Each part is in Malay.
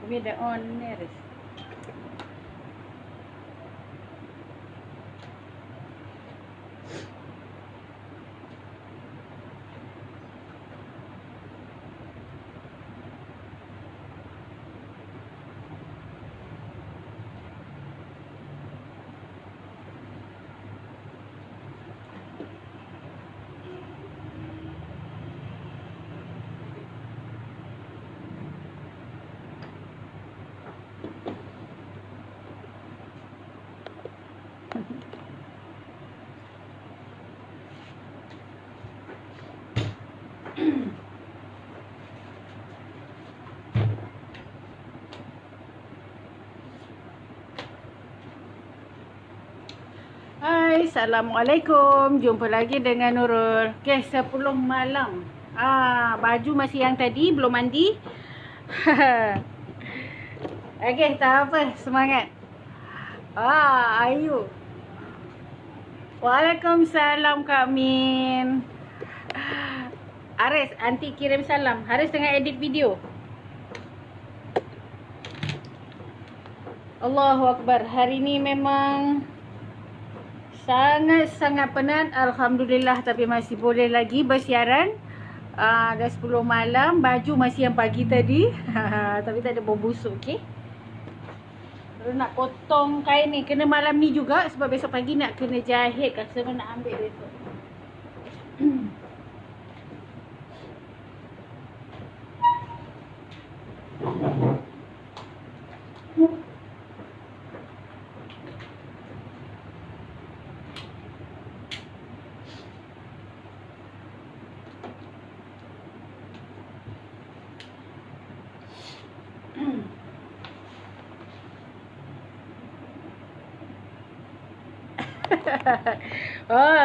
Umi dah on ni Haris. Hai, Assalamualaikum. Jumpa lagi dengan Nurul. Okay, 10 malam. Baju masih yang tadi, belum mandi. Okay, tak apa, semangat. Ayu. Waalaikumsalam Kak Min. Haris, anti kirim salam. Haris tengah edit video. Allahu Akbar. Hari ni memang sangat-sangat penat. Alhamdulillah, tapi masih boleh lagi bersiaran. Dah 10 malam. Baju masih yang pagi tadi. Tapi tak ada bau busuk, okey. Kalau nak potong kain ni, kena malam ni juga. Sebab besok pagi nak kena jahit. Customer nak ambil besok.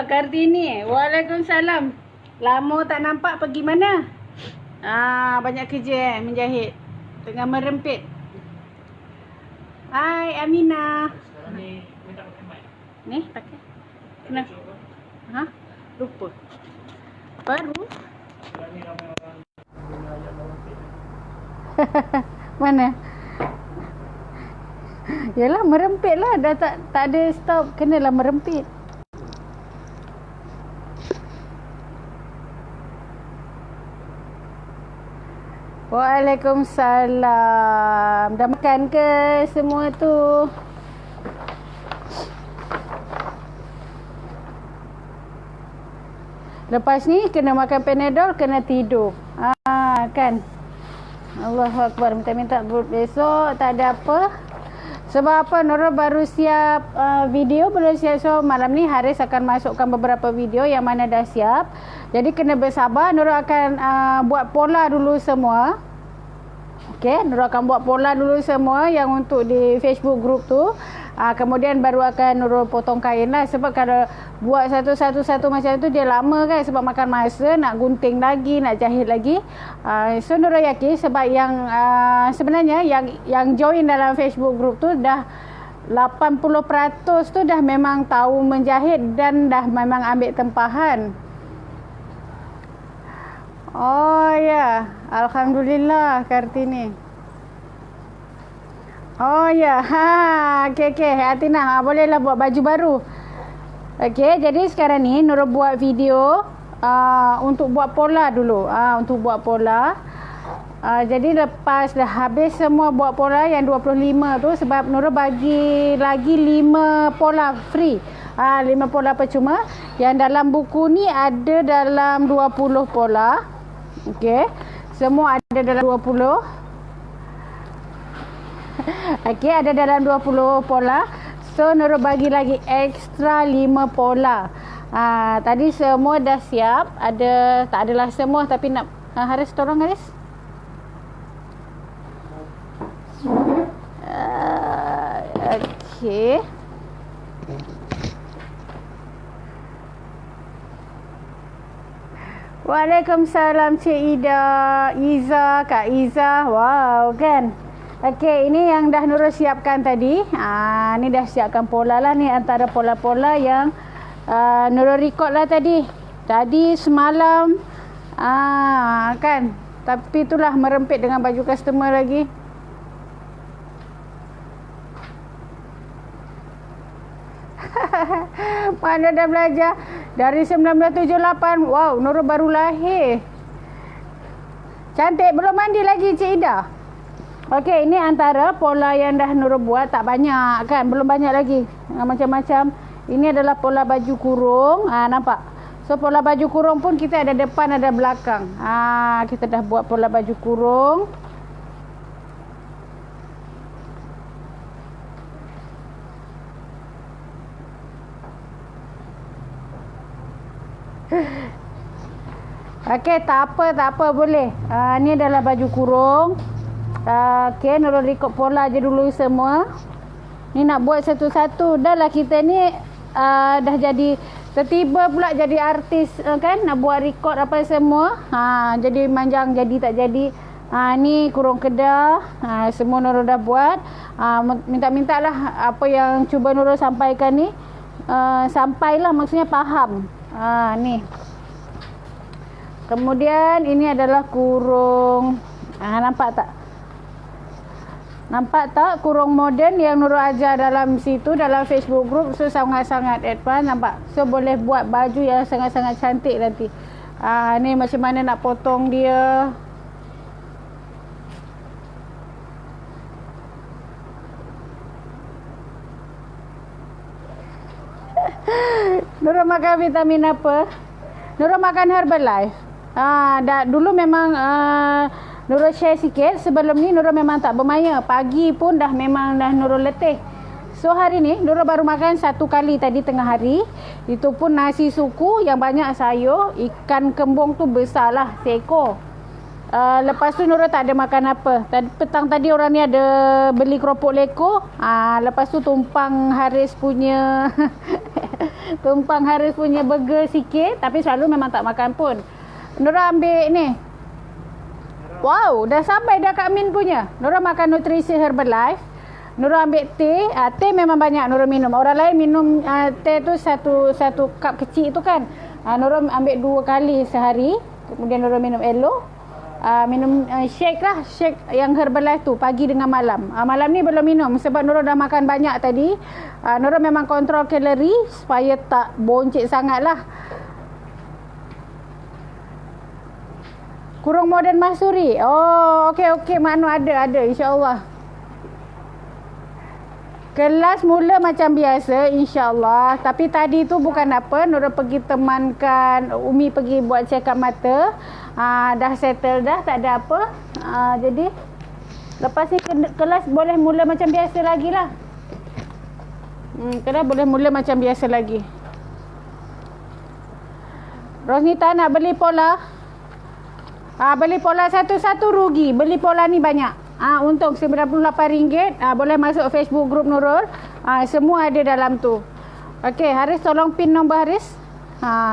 Kartini. Waalaikumsalam. Lama tak nampak, pergi mana? Banyak kerja menjahit. Tengah merempit. Hai Amina. Ni tak pakai mic. Ni pakai. Kenapa? Lupa. Baru. Ni ramai orang yang merempit. Mana? Yalah, merempit lah. Dah tak ada stop. Kenalah merempit. Waalaikumsalam. Dah makan ke semua tu? Lepas ni kena makan Panadol, kena tidur. Kan? Allahu Akbar. Minta-minta besok tak ada apa. Sebab apa, Nurul baru siap video, baru siap. So malam ni Haris akan masukkan beberapa video yang mana dah siap. Jadi kena bersabar. Nurul akan buat pola dulu semua. Okay, Nurul akan buat pola dulu semua yang untuk di Facebook group tu. Kemudian baru akan Nurul potong kain lah. Sebab kalau buat satu-satu macam tu dia lama kan. Sebab makan masa, nak gunting lagi, nak jahit lagi. So Nurul yakin sebab yang sebenarnya yang join dalam Facebook group tu dah 80% tu dah memang tahu menjahit dan dah memang ambil tempahan. Oh ya, Alhamdulillah Kartini. Oh ya, okey. Atina, bolehlah buat baju baru. Okey, jadi sekarang ni Nurul buat video untuk buat pola dulu. Untuk buat pola. Jadi lepas dah habis semua buat pola yang 25 tu, sebab Nurul bagi lagi 5 pola free. 5 pola percuma. Yang dalam buku ni ada dalam 20 pola. Okey. Semua ada dalam 20. Okey, ada dalam 20 pola. So Nurul bagi lagi ekstra 5 pola. Tadi semua dah siap. Tak adalah semua tapi nak Haris tolong Haris. Okey. Waalaikumsalam Cik Ida, Iza, Kak Iza. Wow, kan? Okey, ini yang dah Nurul siapkan tadi. Ni dah siapkan pola lah ni, antara pola-pola yang Nurul record lah tadi. Tadi semalam kan. Tapi itulah merempit dengan baju customer lagi. Mana dah belajar dari 1978. Wow, Nurul baru lahir. Cantik, belum mandi lagi Cik Ida. Okey, ini antara pola yang dah Nurul buat. Tak banyak kan, belum banyak lagi. Macam-macam. Ini adalah pola baju kurung. Nampak? So pola baju kurung pun kita ada depan, ada belakang. Kita dah buat pola baju kurung. Okey, tak apa boleh. Ni adalah baju kurung. Okey, Nurul record pola je dulu semua. Ni nak buat satu-satu. Dah lah kita ni dah jadi, tiba-tiba pula jadi artis kan, nak buat record apa semua. Jadi manjang jadi tak jadi. Ni kurung kedah. Semua Nurul dah buat. Minta-mintalah apa yang cuba Nurul sampaikan ni, sampailah, maksudnya faham. Ni. Kemudian ini adalah kurung. Nampak tak? Nampak tak kurung moden yang Nurul ajar dalam situ, dalam Facebook group. So sangat-sangat advance, nampak? So boleh buat baju yang sangat-sangat cantik nanti. Ni macam mana nak potong dia. Nurul makan vitamin apa? Nurul makan Herbalife. Dulu memang Nurul share sikit. Sebelum ni Nurul memang tak bermaya. Pagi pun dah memang dah Nurul letih. So hari ni Nurul baru makan 1 kali tadi tengah hari. Itu pun nasi suku yang banyak sayur. Ikan kembung tu besar lah, seekor. Lepas tu Nurul tak ada makan apa. Petang tadi orang ni ada beli keropok leko. Lepas tu tumpang Haris punya tumpang Haris punya burger sikit. Tapi selalu memang tak makan pun. Nurul ambil ni. Wow, dah sampai dah Kak Min punya. Nurul makan nutrisi Herbalife. Nurul ambil teh. Teh memang banyak Nurul minum. Orang lain minum teh tu satu cup kecil tu kan. Nurul ambil 2 kali sehari. Kemudian Nurul minum elo. Minum shake lah. Shake yang Herbalife tu pagi dengan malam. Malam ni belum minum sebab Nurul dah makan banyak tadi. Nurul memang kontrol kalori supaya tak boncit sangat lah. Kurung moden Mahsuri. Oh, okey. Makna ada insya-Allah. Kelas mula macam biasa insya-Allah. Tapi tadi tu bukan apa, Nurul pergi temankan Umi pergi buat check up mata. Dah settle dah, tak ada apa. Jadi lepas ni kelas boleh mula macam biasa lagi lah. Kelas boleh mula macam biasa lagi. Rosnita nak beli pola? Beli pola satu-satu rugi. Beli pola ni banyak. Untung RM98. Boleh masuk Facebook group Nurul. Semua ada dalam tu. Okey, Haris tolong pin nombor Haris.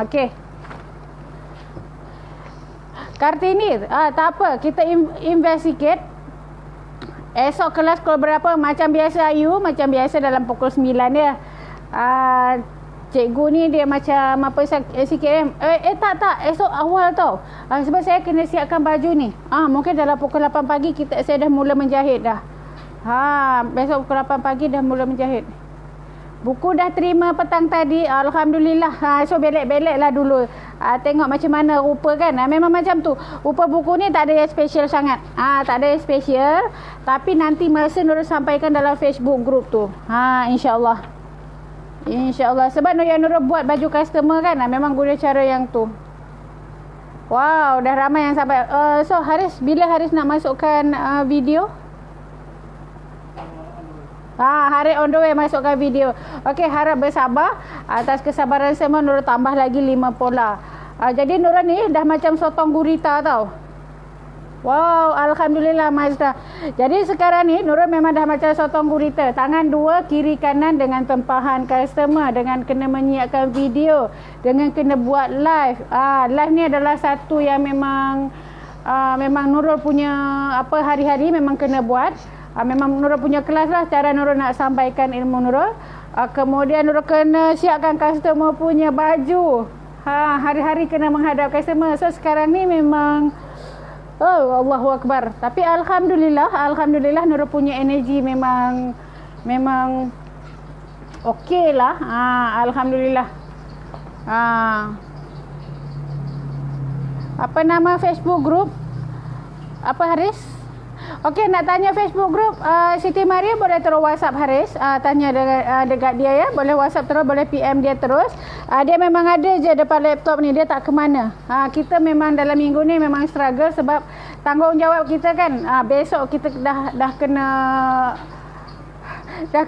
Okey. Kartini, tak apa. Kita invest sikit. Esok kelas pukul berapa? Macam biasa Ayu. Macam biasa dalam pukul 9 dia. Cikgu ni dia macam apa sikit tak esok awal tau. Sebab saya kena siapkan baju ni. Mungkin dalam pukul 8 pagi saya dah mula menjahit dah. Besok pukul 8 pagi dah mula menjahit. Buku dah terima petang tadi. Alhamdulillah. So belek-belek lah dulu. Tengok macam mana rupa kan. Memang macam tu. Rupa buku ni tak ada yang special sangat. Tak ada yang special. Tapi nanti masa Nurul sampaikan dalam Facebook group tu. InsyaAllah. InsyaAllah. Sebab yang Nurul buat baju customer kan, memang guna cara yang tu. Wow, dah ramai yang sampai. So Haris, bila Haris nak masukkan video? Haris on the way masukkan video. Okey, harap bersabar. Atas kesabaran semua Nurul tambah lagi 5 pola. Jadi Nurul ni dah macam sotong gurita tau. Wow, Alhamdulillah Mazda. Jadi sekarang ni Nurul memang dah macam sotong gurita. Tangan 2, kiri kanan dengan tempahan customer. Dengan kena menyiapkan video. Dengan kena buat live. Live ni adalah satu yang memang Nurul punya hari-hari memang kena buat. Memang Nurul punya kelas lah cara Nurul nak sampaikan ilmu Nurul. Kemudian Nurul kena siapkan customer punya baju. Hari-hari kena menghadap customer. So sekarang ni memang Allahu Akbar. Tapi Alhamdulillah Nurul punya energi memang okey lah. Alhamdulillah. Apa nama Facebook group? Apa Haris? Okey, nak tanya Facebook group Siti Maria boleh terus WhatsApp Haris, tanya dekat dia ya, boleh WhatsApp terus, boleh PM dia terus. Dia memang ada je depan laptop ni, dia tak ke mana. Kita memang dalam minggu ni memang struggle sebab tanggungjawab kita kan. Besok kita dah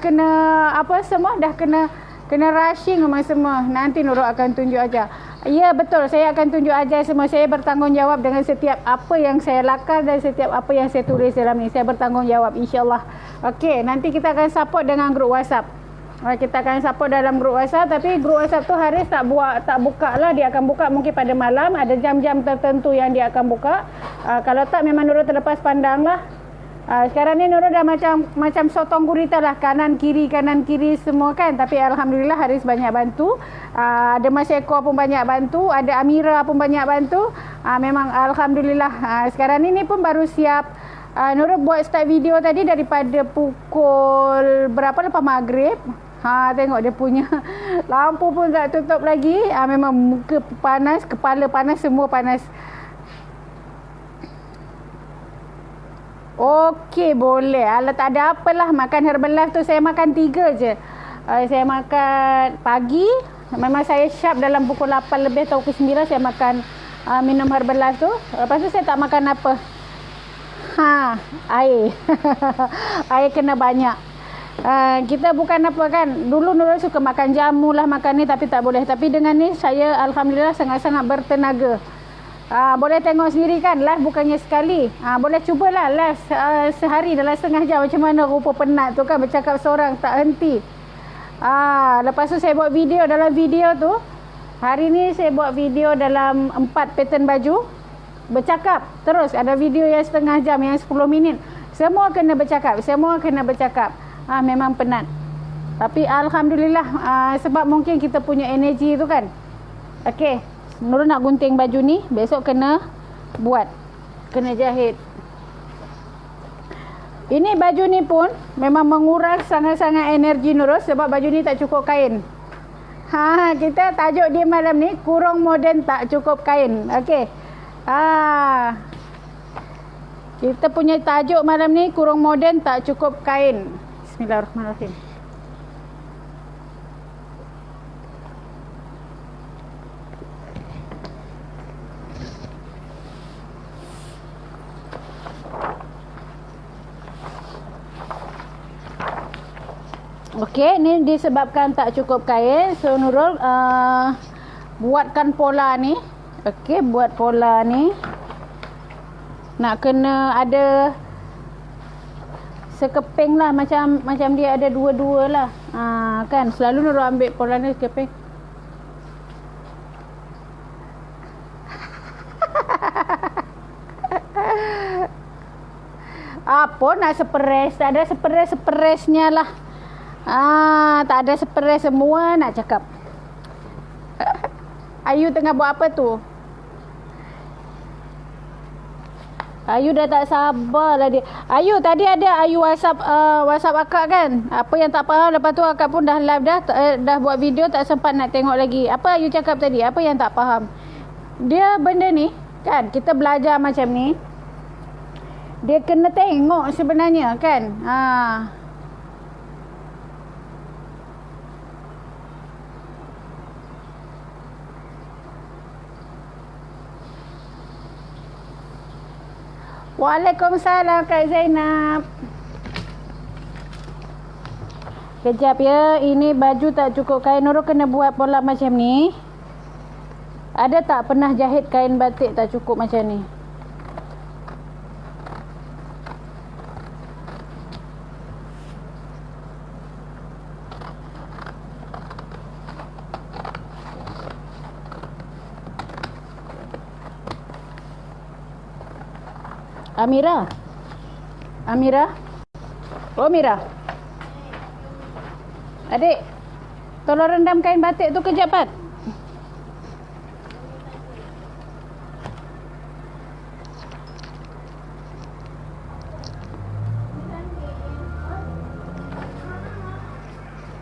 kena apa semua, dah kena rushing semua. Nanti Nurul akan tunjuk aja. Ya betul, saya akan tunjuk aja semua. Saya bertanggungjawab dengan setiap apa yang saya lakar dan setiap apa yang saya tulis dalam ni. Saya bertanggungjawab insya-Allah. Okey, nanti kita akan support dengan grup WhatsApp. Kita akan support dalam grup WhatsApp, tapi grup WhatsApp tu Haris tak buka lah. Dia akan buka mungkin pada malam, ada jam-jam tertentu yang dia akan buka. Kalau tak memang Nurul terlepas pandang lah. Sekarang ni Nurul dah macam sotong gurita lah, kanan kiri semua kan. Tapi Alhamdulillah Haris banyak bantu. Ada Mas Eko pun banyak bantu, ada Amira pun banyak bantu. Memang Alhamdulillah. Sekarang ni pun baru siap. Nurul buat start video tadi daripada pukul berapa, lepas maghrib. Tengok dia punya lampu pun tak tutup lagi. Memang muka panas, kepala panas, semua panas. Okey, boleh. Tak ada apalah. Makan Herbalife tu saya makan 3 je. Saya makan pagi. Memang saya sharp dalam pukul 8 lebih atau pukul 9 saya makan minum Herbalife tu. Lepas tu saya tak makan apa. Air. Air kena banyak. Kita bukan apa kan. Dulu Nurul suka makan jamu lah, makan ni, tapi tak boleh. Tapi dengan ni saya Alhamdulillah sangat-sangat bertenaga. Boleh tengok sendiri kan, live bukannya sekali. Boleh cubalah live sehari dalam setengah jam. Macam mana rupa penat tu kan, bercakap seorang tak henti. Lepas tu saya buat video. Dalam video tu, hari ni saya buat video dalam 4 pattern baju. Bercakap terus. Ada video yang setengah jam, yang 10 minit. Semua kena bercakap. Memang penat. Tapi Alhamdulillah, sebab mungkin kita punya energi tu kan. Okey, Nurul nak gunting baju ni. Besok kena buat, kena jahit. Ini baju ni pun memang menguras sangat-sangat energi Nurul, sebab baju ni tak cukup kain. Kita tajuk dia malam ni, kurung moden tak cukup kain. Okey. Kita punya tajuk malam ni, kurung moden tak cukup kain. Bismillahirrahmanirrahim. Okey, ni disebabkan tak cukup kain. So Nurul buatkan pola ni. Okey, buat pola ni. Nak kena ada sekeping lah, macam dia ada dua-dua lah. Kan selalu Nurul ambil pola ni sekeping. Apa nak seperes? Tak ada seperesnya lah. Tak ada seperes, semua nak cakap. Ayu tengah buat apa tu? Ayu dah tak sabar lah dia. Ayu, tadi ada Ayu WhatsApp akak kan? Apa yang tak faham, lepas tu akak pun dah live dah buat video, tak sempat nak tengok lagi. Apa Ayu cakap tadi? Apa yang tak faham? Dia benda ni kan, kita belajar macam ni, dia kena tengok sebenarnya kan. Waalaikumsalam Kak Zainab. Kejap ya, ini baju tak cukup kain. Nurul kena buat pola macam ni. Ada tak pernah jahit kain batik tak cukup macam ni? Amira. Oh, Mira. Adik, tolong rendam kain batik tu kejap, Pat.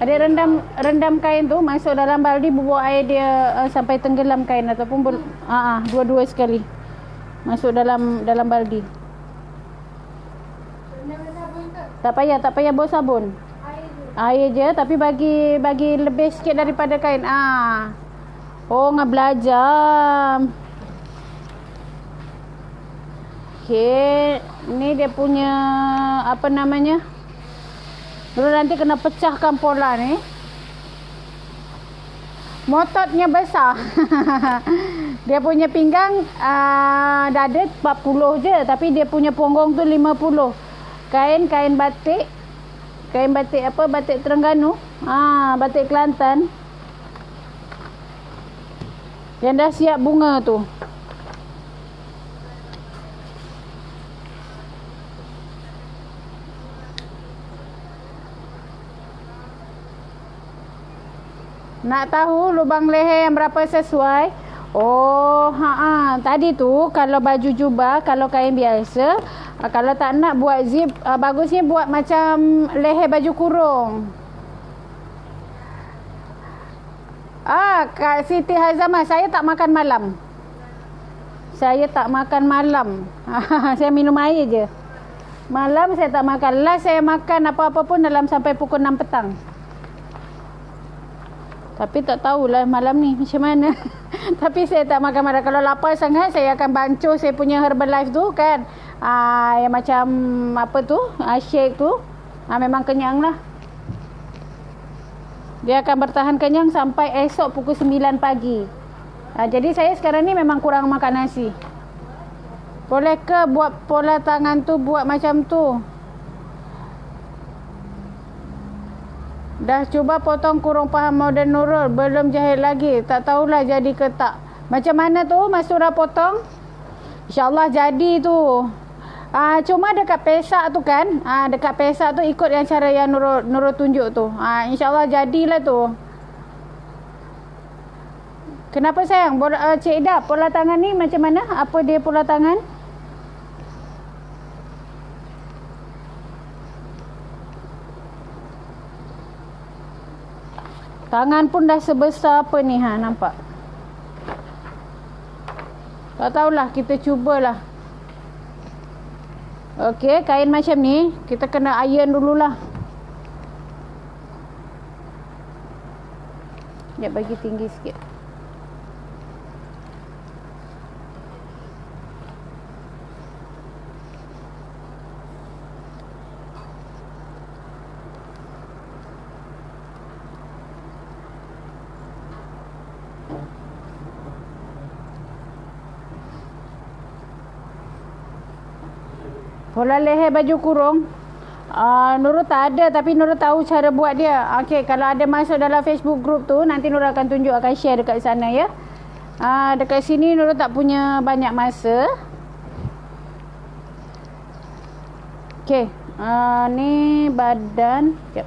Adik rendam kain tu, masuk dalam baldi, bubuh air dia sampai tenggelam kain ataupun dua-dua sekali. Masuk dalam baldi. Tak payah bawa sabun. Air je, tapi bagi lebih sikit daripada kain. Oh, ngah belajar. Okey, ni dia punya apa namanya? Dulu nanti kena pecahkan pola ni. Mototnya besar. Dia punya pinggang dada 40 je, tapi dia punya punggung tu 50. Kain batik. Kain batik apa? Batik Terengganu. Batik Kelantan. Yang dah siap bunga tu. Nak tahu lubang leher yang berapa sesuai? Oh, tadi tu kalau baju jubah, kalau kain biasa, kalau tak nak buat zip, bagusnya buat macam leher baju kurung. Kak Siti Hazamah, saya tak makan malam. Saya tak makan malam. Saya minum air je. Malam saya tak makan. Last saya makan apa-apa pun dalam sampai pukul 6 petang. Tapi tak tahulah malam ni macam mana. Tapi saya tak makan malam. Kalau lapar sangat, saya akan bancuh saya punya Herbalife tu kan. Yang macam apa tu, shake tu. Memang kenyang lah. Dia akan bertahan kenyang sampai esok pukul 9 pagi. Jadi saya sekarang ni memang kurang makan nasi. Boleh ke buat pola tangan tu buat macam tu? Dah cuba potong kurung paha model Nurul, belum jahit lagi. Tak tahulah jadi ke tak. Macam mana tu Mas Surah potong? InsyaAllah jadi tu. Cuma dekat pesak tu kan. Dekat pesak tu ikut yang cara yang Nurul tunjuk tu. InsyaAllah jadilah tu. Kenapa sayang? Cik Ida, pola tangan ni macam mana? Apa dia pola tangan? Tangan pun dah sebesar apa ni, nampak? Tak tahulah, kita cubalah. Okey, kain macam ni, kita kena iron dululah. Sekejap, bagi tinggi sikit. Pola leher baju kurung Nurul tak ada, tapi Nurul tahu cara buat dia. Okey, kalau ada masuk dalam Facebook group tu, nanti Nurul akan tunjuk, akan share dekat sana ya. Dekat sini Nurul tak punya banyak masa. Okey, ni badan. Sekejap.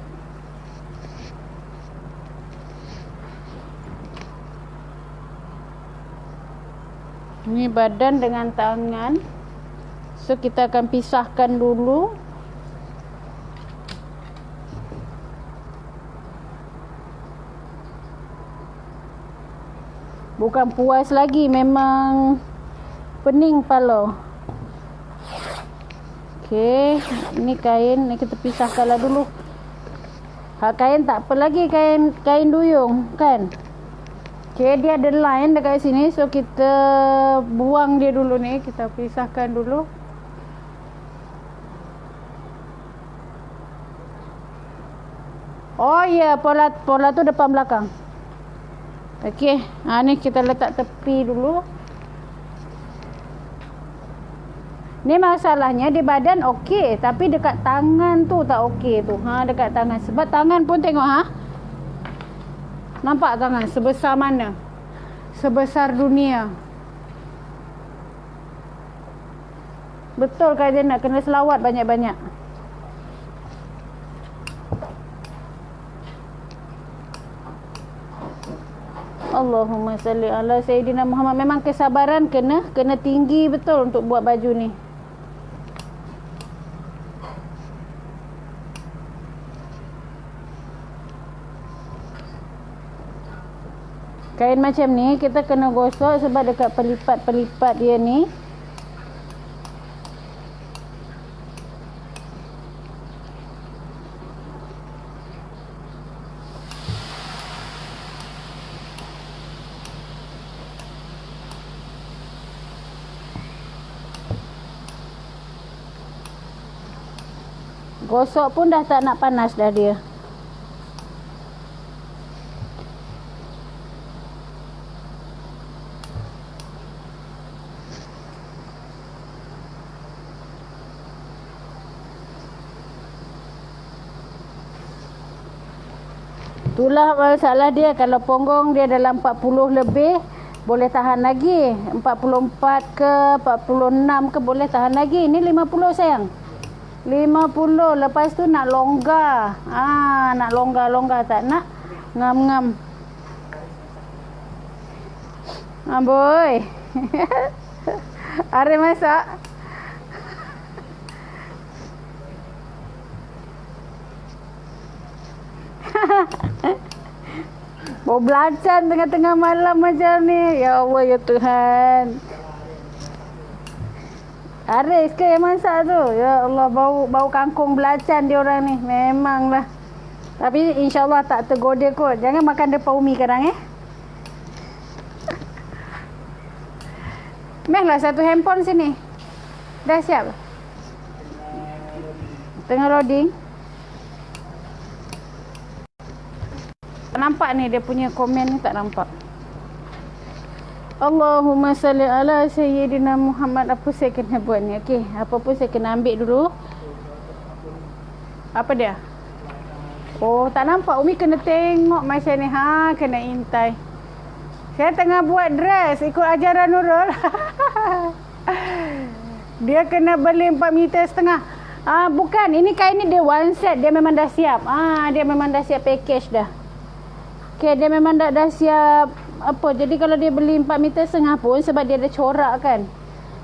Ni badan dengan tangan. So kita akan pisahkan dulu. Bukan puas lagi, memang pening kepala. Okey, ini kain, ni kita pisahkanlah dulu. Kain tak apa lagi, kain duyung kan. Okey, dia ada line dekat sini, so kita buang dia dulu ni, kita pisahkan dulu. Oh ya, pola tu depan belakang. Okey, ni kita letak tepi dulu. Ni masalahnya di badan okey, tapi dekat tangan tu tak okey tu. Dekat tangan. Sebab tangan pun tengok nampak tangan sebesar mana? Sebesar dunia. Betul kan dia nak kena selawat banyak-banyak. Allahumma salli ala Sayyidina Muhammad. Memang kesabaran kena tinggi betul untuk buat baju ni. Kain macam ni kita kena gosok sebab dekat pelipat-pelipat dia ni gosok pun dah tak nak panas dah dia. Itulah masalah dia. Kalau ponggong dia dalam 40 lebih boleh tahan lagi. 44 ke 46 ke boleh tahan lagi. Ini 50 sayang. 50. Lepas tu nak longgar. Nak longgar tak nak ngam-ngam. Boy. Are masak. Bau belacan tengah-tengah malam macam ni. Ya Allah, ya Tuhan. Aris ke yang masak tu? Ya Allah, bau kangkung belacan dia orang ni. Memanglah. Tapi insyaAllah tak tergoda kot. Jangan makan depan Umi sekarang Mehlah satu handphone sini. Dah siap? Tengah loading. Tak nampak ni dia punya komen ni, tak nampak. Allahumma salli ala Sayyidina Muhammad. Apa saya kena buat ni? Okey, apa pun saya kena ambil dulu. Apa dia? Oh, tak nampak. Umi kena tengok macam ni. Kena intai. Saya tengah buat dress ikut ajaran Nurul. Dia kena beli 4,5 meter. Bukan, ini kain ni dia one set. Dia memang dah siap. Dia memang dah siap package dah. Okay, dia memang dah siap apa. Jadi kalau dia beli 4,5 meter pun sebab dia ada corak kan.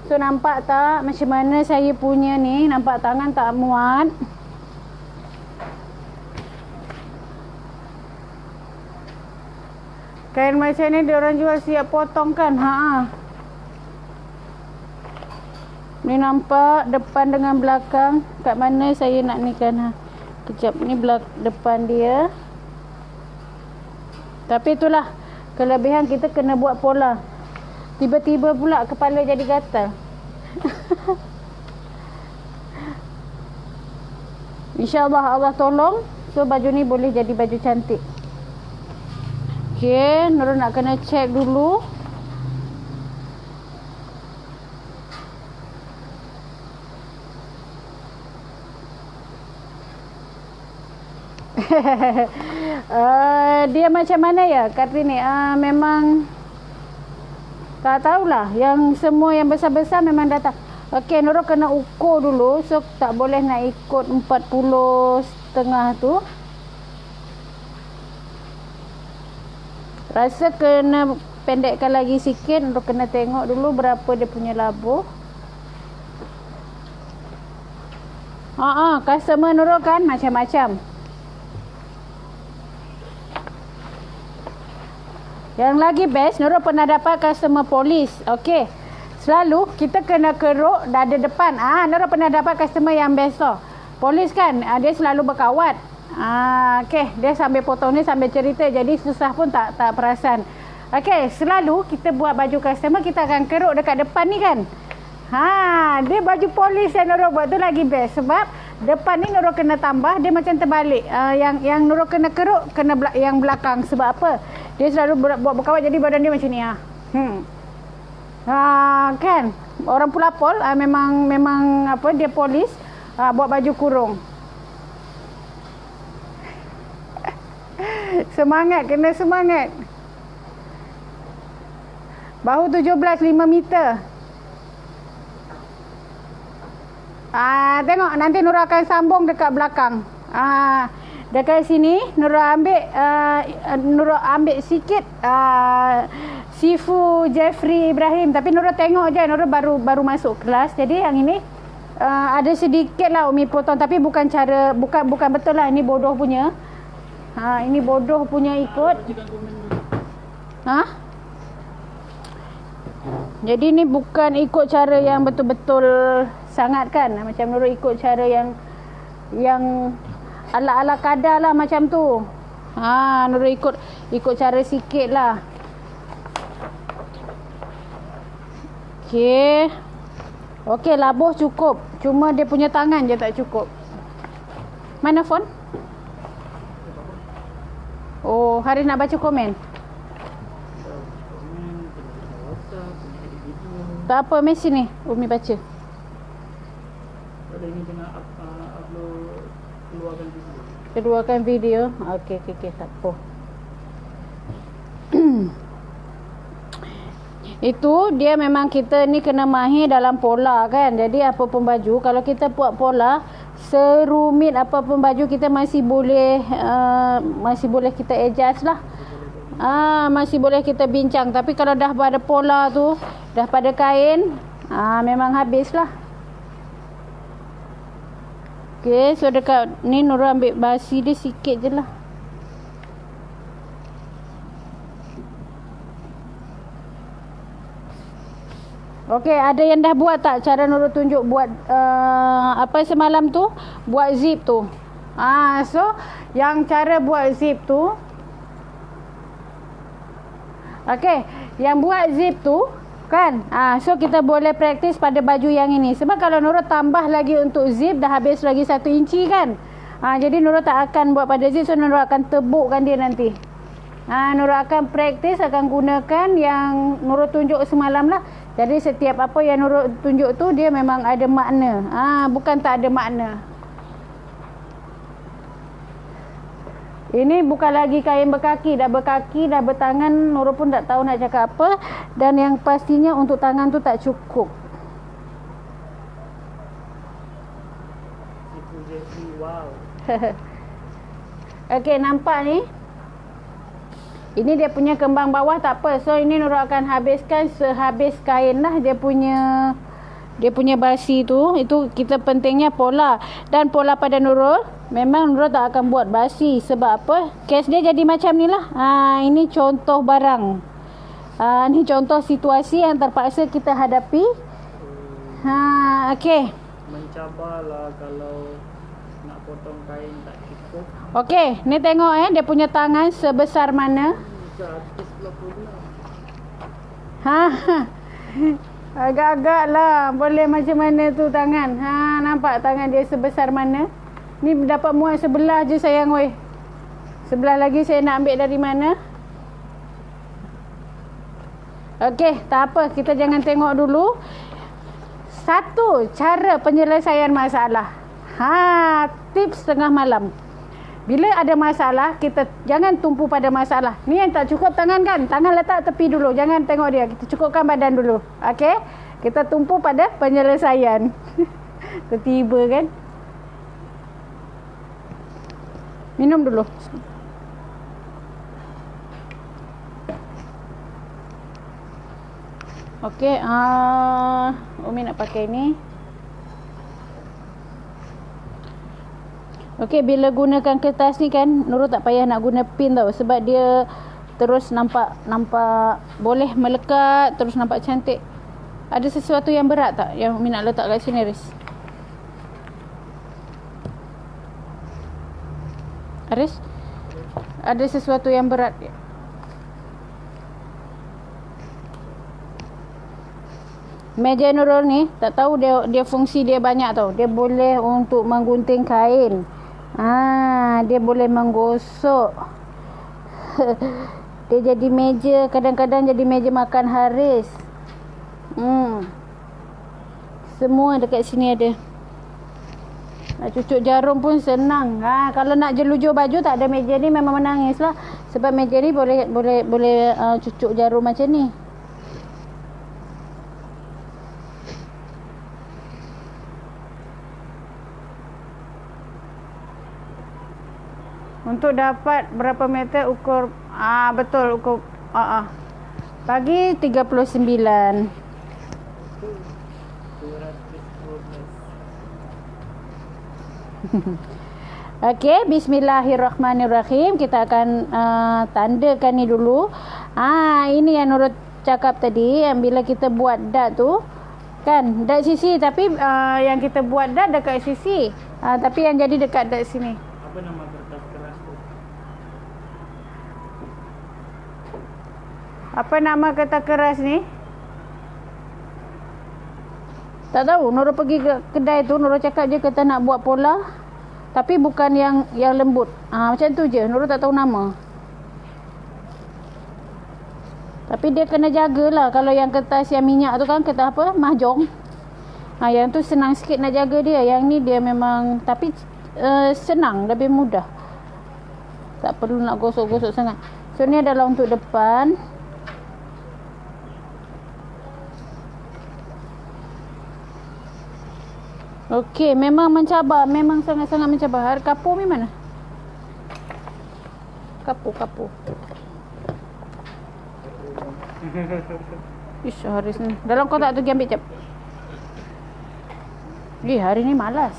So nampak tak macam mana saya punya ni? Nampak tangan tak muat. Kain macam ni dia orang jual siap potong kan. Ni nampak depan dengan belakang. Kat mana saya nak ni kan. Kejap ni depan dia. Tapi itulah kelebihan kita kena buat pola. Tiba-tiba pula kepala jadi gatal. InsyaAllah Allah tolong. So baju ni boleh jadi baju cantik. Okay, Nurul nak kena check dulu. Dia macam mana ya Kartini? Memang tak tahulah. Yang semua yang besar-besar memang datang. Okey, Nurul kena ukur dulu. So tak boleh nak ikut 40,5 tu. Rasa kena pendekkan lagi sikit. Nurul kena tengok dulu berapa dia punya labuh. Customer Nurul kan macam-macam. Yang lagi best, Nurul pernah dapat customer polis. Okey. Selalu kita kena keruk dada depan. Nurul pernah dapat customer yang best tu. Polis kan, dia selalu berkawat. Okey, dia sambil potong ni sambil cerita. Jadi susah pun tak perasan. Okey, selalu kita buat baju customer, kita akan keruk dekat depan ni kan. Dia baju polis yang Nurul buat tu lagi best. Sebab depan ni Nurul kena tambah, dia macam terbalik. Yang Nurul kena keruk, kena yang belakang. Sebab apa? Dia selalu buat berkawat, jadi badan dia macam ni. Kan? Orang Pulapol memang apa, dia polis, buat baju kurung. Semangat, kena semangat. Bahu 17, 5 meter. Tengok nanti Nurul akan sambung dekat belakang. Dekat sini Nurul ambil sikit Sifu Jeffrey Ibrahim, tapi Nurul tengok je, Nurul baru masuk kelas. Jadi yang ini ada sedikit lah Umi potong, tapi bukan betul lah, ini bodoh punya. Ini bodoh punya ikut. Jadi ni bukan ikut cara yang betul-betul sangat kan. Macam Nurul ikut cara yang ala-ala kadar lah macam tu. Nurul ikut cara sikit lah. Okey, labuh cukup. Cuma dia punya tangan je tak cukup. Mana phone? Oh, hari nak baca komen? Tak apa, mesti ni Umi baca. Ada ini kena upload, Keluarkan video. Okey, tak apa. Itu dia memang kita ni kena mahir dalam pola kan. Jadi apa pun baju, kalau kita buat pola serumit apa pun baju, kita masih boleh kita adjust lah. Masih boleh kita bincang. Tapi kalau dah pada pola tu, dah pada kain, memang habis lah. Okey, so dekat ni Nurul ambil basi dia sikit je lah. Okey, ada yang dah buat tak cara Nurul tunjuk buat apa semalam tu? Buat zip tu. So yang cara buat zip tu, okey, yang buat zip tu kan, so kita boleh praktis pada baju yang ini. Sebab kalau Nurul tambah lagi untuk zip, dah habis lagi 1 inci kan. Jadi Nurul tak akan buat pada zip, so Nurul akan tebukkan dia nanti. Nurul akan praktis, akan gunakan yang Nurul tunjuk semalam lah. Jadi setiap apa yang Nurul tunjuk tu, dia memang ada makna. Bukan tak ada makna. Ini bukan lagi kain berkaki, dah bertangan, Nurul pun tak tahu nak cakap apa. Dan yang pastinya untuk tangan tu tak cukup. Wow. Okey, nampak ni? Ini dia punya kembang bawah, tak apa. So ini Nurul akan habiskan sehabis kain lah dia punya basi tu. Itu kita pentingnya pola. Dan pola pada Nurul, memang Nurul tak akan buat basi. Sebab apa? Kes dia jadi macam ni lah. Ini contoh barang. Ini contoh situasi yang terpaksa kita hadapi. Okey. Mencabarlah kalau nak potong kain tak cukup. Okey, ni tengok dia punya tangan sebesar mana. Agak-agak lah. Boleh macam mana tu tangan. Nampak tangan dia sebesar mana. Ni dapat muat sebelah je sayang weh. Sebelah lagi saya nak ambil dari mana. Okey, tak apa. Kita jangan tengok dulu. Satu cara penyelesaian masalah. Tips tengah malam. Bila ada masalah, kita jangan tumpu pada masalah. Ni yang tak cukup tangan kan? Tangan letak tepi dulu. Jangan tengok dia. Kita cukupkan badan dulu. Okey? Kita tumpu pada penyelesaian. Tiba-tiba kan? Minum dulu. Okey. Umi nak pakai ni. Okey, bila gunakan kertas ni kan, Nurul tak payah nak guna pin tau. Sebab dia terus nampak boleh melekat, terus nampak cantik. Ada sesuatu yang berat tak yang Umi nak letak kat sini, Aris? Aris? Ada sesuatu yang berat? Meja Nurul ni, tak tahu dia fungsi dia banyak tau. Dia boleh untuk menggunting kain. Dia boleh menggosok. Dia jadi meja, kadang-kadang jadi meja makan Haris. Semua dekat sini ada. Nak cucuk jarum pun senang. Kalau nak jelujur baju tak ada meja ni memang menangis lah. Sebab meja ni boleh cucuk jarum macam ni. Untuk dapat berapa meter ukur betul ukur bagi 39. 212. Okey, bismillahirrahmanirrahim. Kita akan tandakan ni dulu. Ini yang Nurul cakap tadi, yang bila kita buat dot tu kan, dot sisi, tapi yang kita buat dot dekat sisi. Tapi yang jadi dekat dot sini. Apa nama kertas keras tu? Apa nama kertas keras ni? Tak tahu. Nurul pergi ke kedai tu, Nurul cakap dia kata nak buat pola, tapi bukan yang lembut. Macam tu je. Nurul tak tahu nama. Tapi dia kena jagalah. Kalau yang kertas yang minyak tu kan, kertas apa? Mahjong. Yang tu senang sikit nak jaga dia. Yang ni dia memang, tapi senang, lebih mudah. Tak perlu nak gosok-gosok sangat. So ni adalah untuk depan. Okey, memang mencabar. Memang sangat-sangat mencabar. Kapur ni mana? Kapur. Ish, Haris ni. Dalam kotak tu pergi ambil cap. Hari ni malas.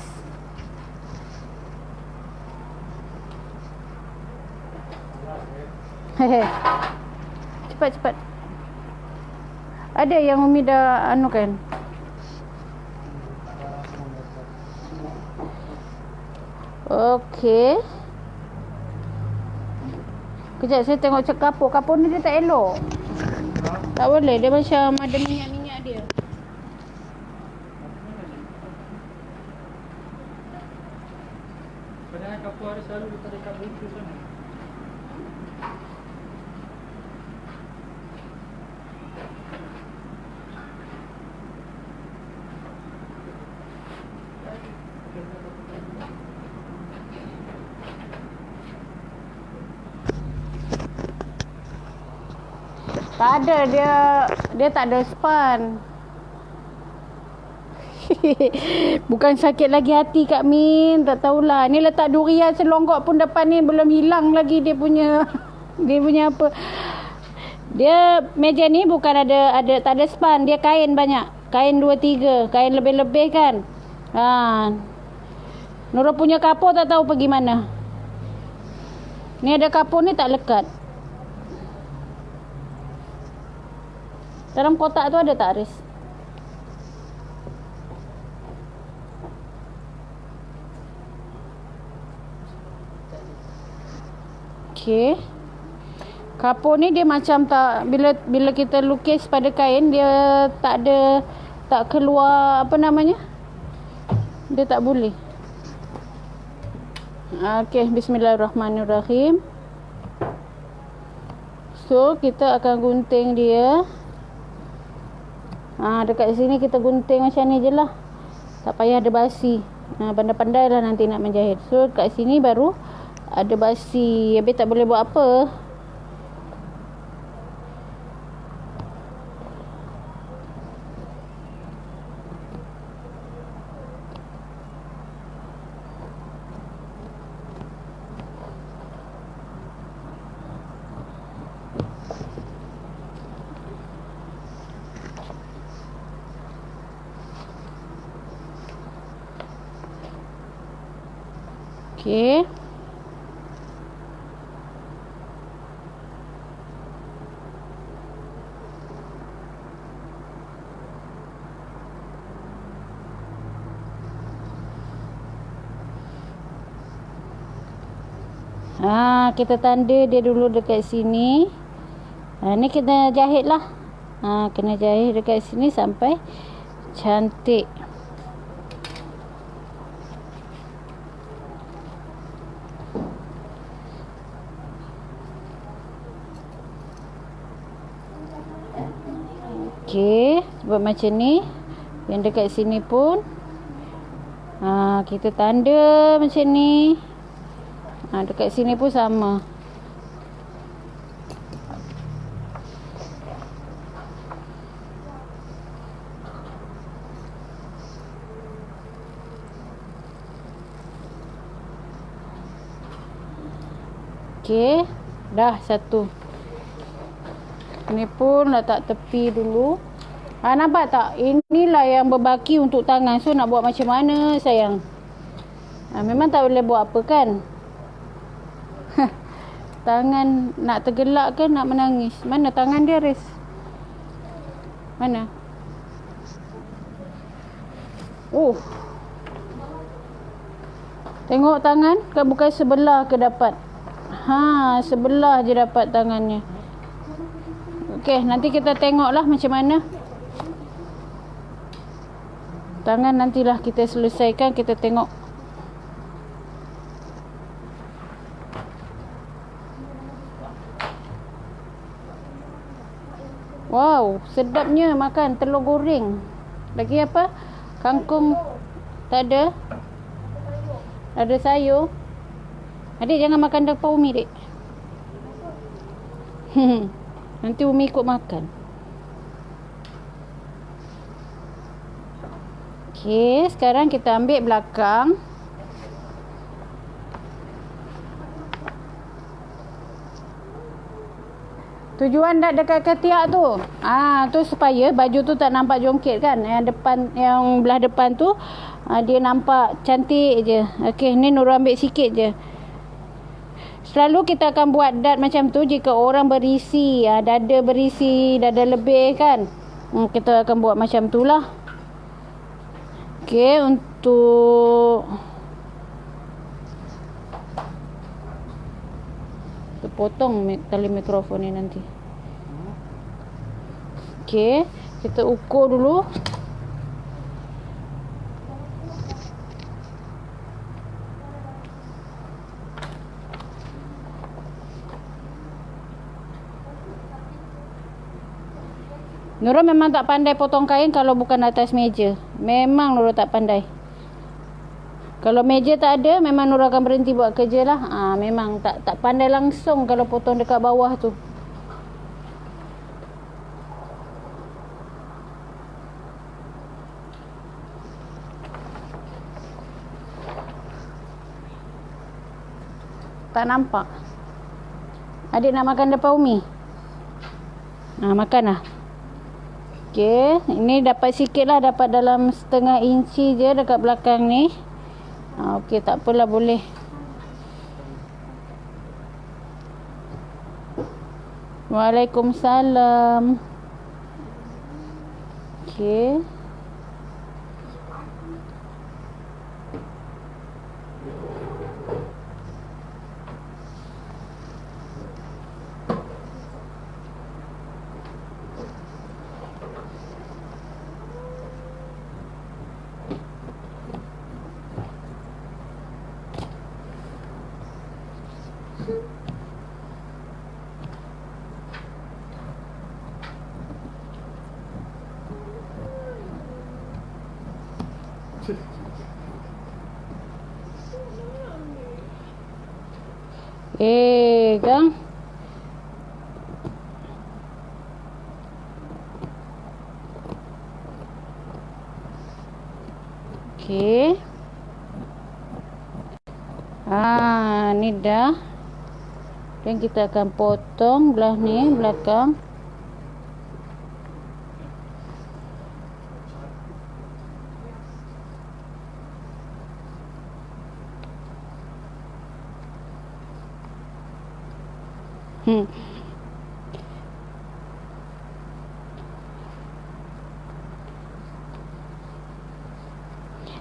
Hehe. Cepat. Ada yang Umi dah kan? Okey. Kejap saya tengok kapur. Kapur ni dia tak elok. Tak boleh. Dia macam ada minyak-minyak dia. Padahal kapur ada selalu kita dekat buku sana. Tak ada, dia tak ada span. Bukan sakit lagi hati Kak Min, tak tahulah. Ni letak durian selonggok pun depan ni belum hilang lagi dia punya apa. Dia meja ni bukan ada tak ada span, dia kain banyak. Kain 2-3, kain lebih-lebih kan. Nurul punya kapur tak tahu pergi mana. Ni ada kapur ni tak lekat. Dalam kotak tu ada tak, Aris? Okey. Kapur ni dia macam tak, bila kita lukis pada kain, dia tak keluar apa namanya? Dia tak boleh. Okey, bismillahirrahmanirrahim. So, kita akan gunting dia. Dekat sini kita gunting macam ni je lah. Tak payah ada basi. Pandai-pandai lah nanti nak menjahit. So kat sini baru ada basi. Habis tak boleh buat apa. Okey. Kita tanda dia dulu dekat sini. Ni kita jahit lah. Kena jahit dekat sini sampai cantik. Okey, buat macam ni. Yang dekat sini pun kita tanda macam ni. Dekat sini pun sama. Okey. Dah satu. Ni pun letak tepi dulu. Nampak tak? Inilah yang berbaki untuk tangan. So nak buat macam mana sayang? Memang tak boleh buat apa kan? Tangan nak tergelak ke nak menangis? Mana tangan dia, Riz? Mana? Tengok tangan, kan bukan sebelah ke dapat? Sebelah je dapat tangannya. Okey, nanti kita tengoklah macam mana. Tangan nantilah kita selesaikan, kita tengok. Wow, sedapnya makan telur goreng. Lagi apa? Kangkung tak ada. Ada sayur. Adik jangan makan depan Umi, Dik. Nanti Umi ikut makan. Okey, sekarang kita ambil belakang. Tujuan nak dekat ketiak tu. Tu supaya baju tu tak nampak jongkit kan. Yang depan, yang belah depan tu dia nampak cantik je. Okey, ni Nurul ambil sikit je. Selalu kita akan buat dad macam tu jika orang berisi, dada berisi, dada lebih kan. Kita akan buat macam tu lah. Okey, untuk potong tali mikrofon ni nanti. Okey, kita ukur dulu. Nurul memang tak pandai potong kain kalau bukan atas meja. Memang Nurul tak pandai. Kalau meja tak ada, memang Nurul akan berhenti buat kerja lah. Memang tak pandai langsung kalau potong dekat bawah tu. Tak nampak. Adik nak makan depan Umi? Makan lah. Okey, ini dapat sikit lah. Dapat dalam setengah inci je dekat belakang ni. Okey, tak apalah, boleh. Waalaikumsalam. Okey. Kang. Okey. Ni dah. Dan kita akan potong belah ni belakang.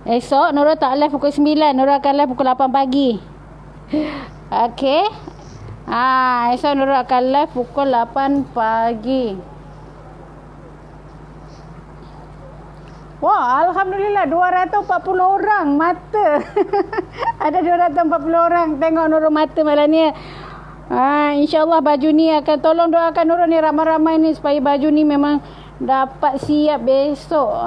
Esok Nurul tak live pukul 9. Nurul akan live pukul 8 pagi. Okey. Esok Nurul akan live pukul 8 pagi. Wah, Alhamdulillah 240 orang mata. Ada 240 orang tengok Nurul mata malam ni. InsyaAllah baju ni akan, tolong doakan Nurul ni ramai-ramai ni supaya baju ni memang dapat siap besok.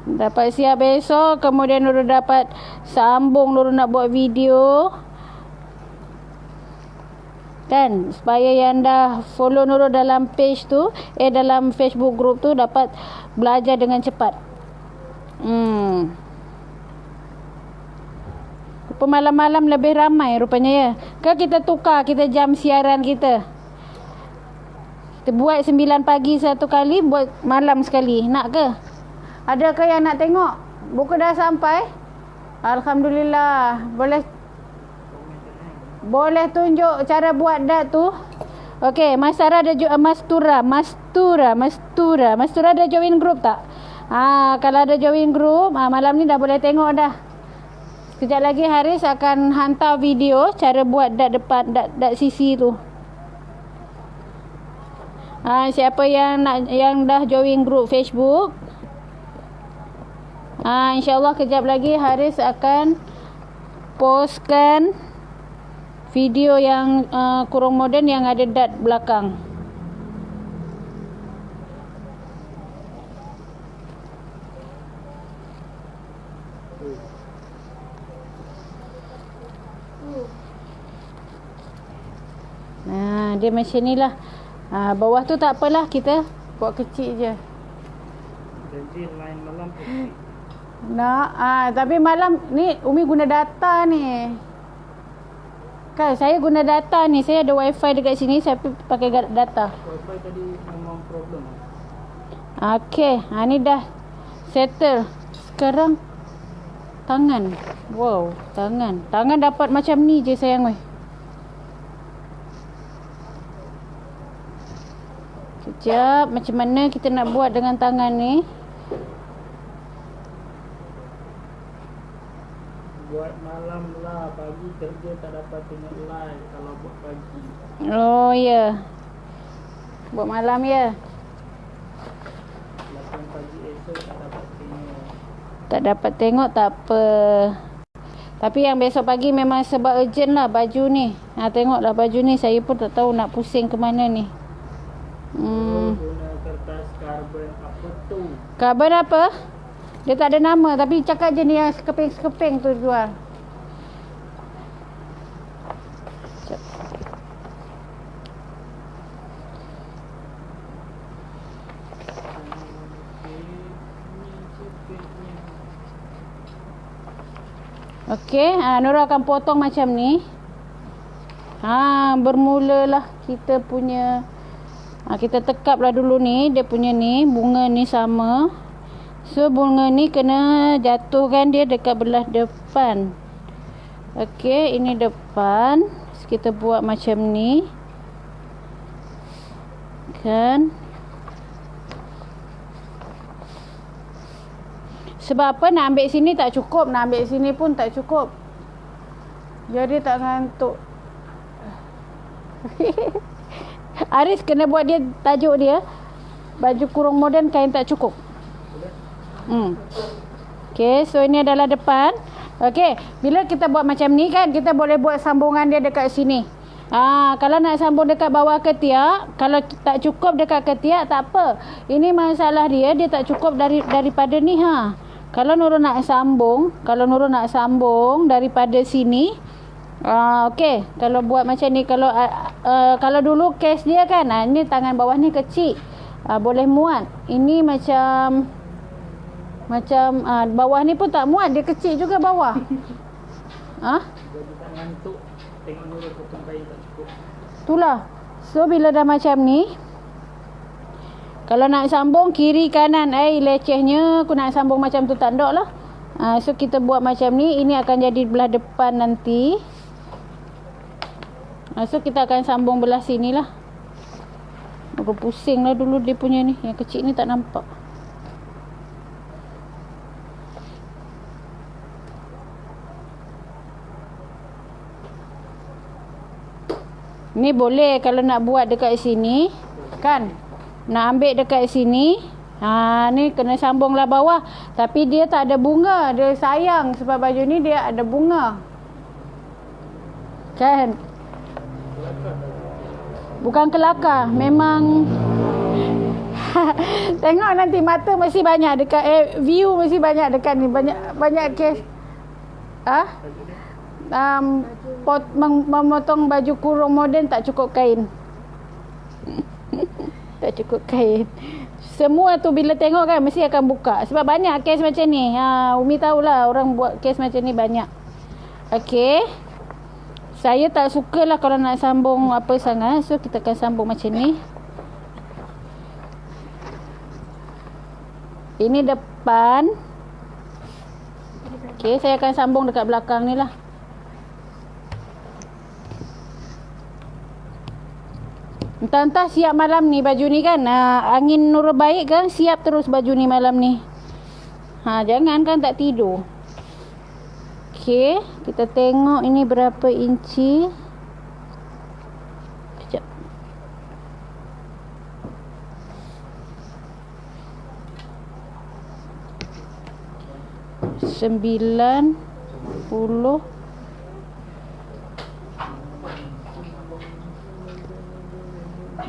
Dapat siap besok. Kemudian Nurul dapat sambung, Nurul nak buat video kan, supaya yang dah follow Nurul dalam page tu, dalam Facebook group tu dapat belajar dengan cepat. Malam-malam lebih ramai rupanya ya. Ke kita tukar kita jam siaran kita. Kita buat 9 pagi satu kali, buat malam sekali. Nak ke? Ada ke yang nak tengok? Buku dah sampai? Alhamdulillah. Boleh tunjuk cara buat dat tu? Okey, Mas Sarah ada Mastura ada join group tak? Kalau ada join group, malam ni dah boleh tengok dah. Sekejap lagi Haris akan hantar video cara buat dat depan dat sisi tu. Siapa yang dah join group Facebook, InsyaAllah kejap lagi Haris akan postkan video yang kurang moden yang ada dat belakang. Dia macam ni lah. Bawah tu tak apalah, kita buat kecil je. Jadi line malam kecil. Tapi malam ni Umi guna data ni. Kan saya guna data ni. Saya ada wifi dekat sini, saya pakai data. Wifi tadi memang problem. Okey, ni dah settle. Sekarang tangan. Wow, tangan. Tangan dapat macam ni je sayang weh. Sekejap, macam mana kita nak buat dengan tangan ni? Buat malam lah, pagi kerja tak dapat tengok live kalau buat pagi. Oh ya. Buat malam ya. 8 pagi esok tak dapat tengok. Tak dapat tengok tak apa. Tapi yang besok pagi memang sebab urgent lah baju ni. Tengoklah baju ni, saya pun tak tahu nak pusing ke mana ni. Guna kertas karbon apa tu? Karbon apa? Dia tak ada nama, tapi cakap je ni yang sekeping-sekeping tu jual. Okey, Nura akan potong macam ni. Bermulalah kita punya. Kita tekaplah dulu ni, dia punya ni, bunga ni sama. So bunga ni kena jatuhkan dia dekat belah depan. Okey, ini depan. So, kita buat macam ni. Kan? Sebab apa nak ambil sini tak cukup, nak ambil sini pun tak cukup. Jadi tak ngantuk. Aris kena buat dia tajuk dia baju kurung moden kain tak cukup. Okey, so ini adalah depan. Okey, bila kita buat macam ni kan, kita boleh buat sambungan dia dekat sini. Kalau nak sambung dekat bawah ketiak, kalau tak cukup dekat ketiak tak apa. Ini masalah dia tak cukup daripada ni Kalau Nurul nak sambung daripada sini, okey, kalau buat macam ni, kalau dulu kes dia kan, ni tangan bawah ni kecil, boleh muat. Ini macam bawah ni pun tak muat, dia kecil juga bawah. Jadi tak ngantuk, tengok Nurul potong kain tak cukup. Itulah. So bila dah macam ni, kalau nak sambung kiri kanan, lecehnya aku nak sambung macam tu tak nak lah. So kita buat macam ni, ini akan jadi belah depan nanti. So kita akan sambung belah sini lah. Aku pusing lah dulu dia punya ni. Yang kecil ni tak nampak. Ni boleh kalau nak buat dekat sini kan. Nak ambil dekat sini. Ni kena sambung lah bawah. Tapi dia tak ada bunga. Dia sayang sebab baju ni dia ada bunga. Kan? Bukan kelakar, memang tengok nanti mata masih banyak dekat view masih banyak dekat ni, banyak kes memotong baju kurung moden tak cukup kain. Tak cukup kain. Semua tu bila tengok kan mesti akan buka sebab banyak kes macam ni. Umi tahulah orang buat kes macam ni banyak. Okey. Saya tak sukalah kalau nak sambung apa sangat. So kita akan sambung macam ni. Ini depan. Okey, saya akan sambung dekat belakang ni lah. Entah-entah siap malam ni baju ni kan. Angin Nurul baik kan, siap terus baju ni malam ni. Jangan kan tak tidur. Okey, kita tengok ini berapa inci. Sekejap. Sembilan puluh.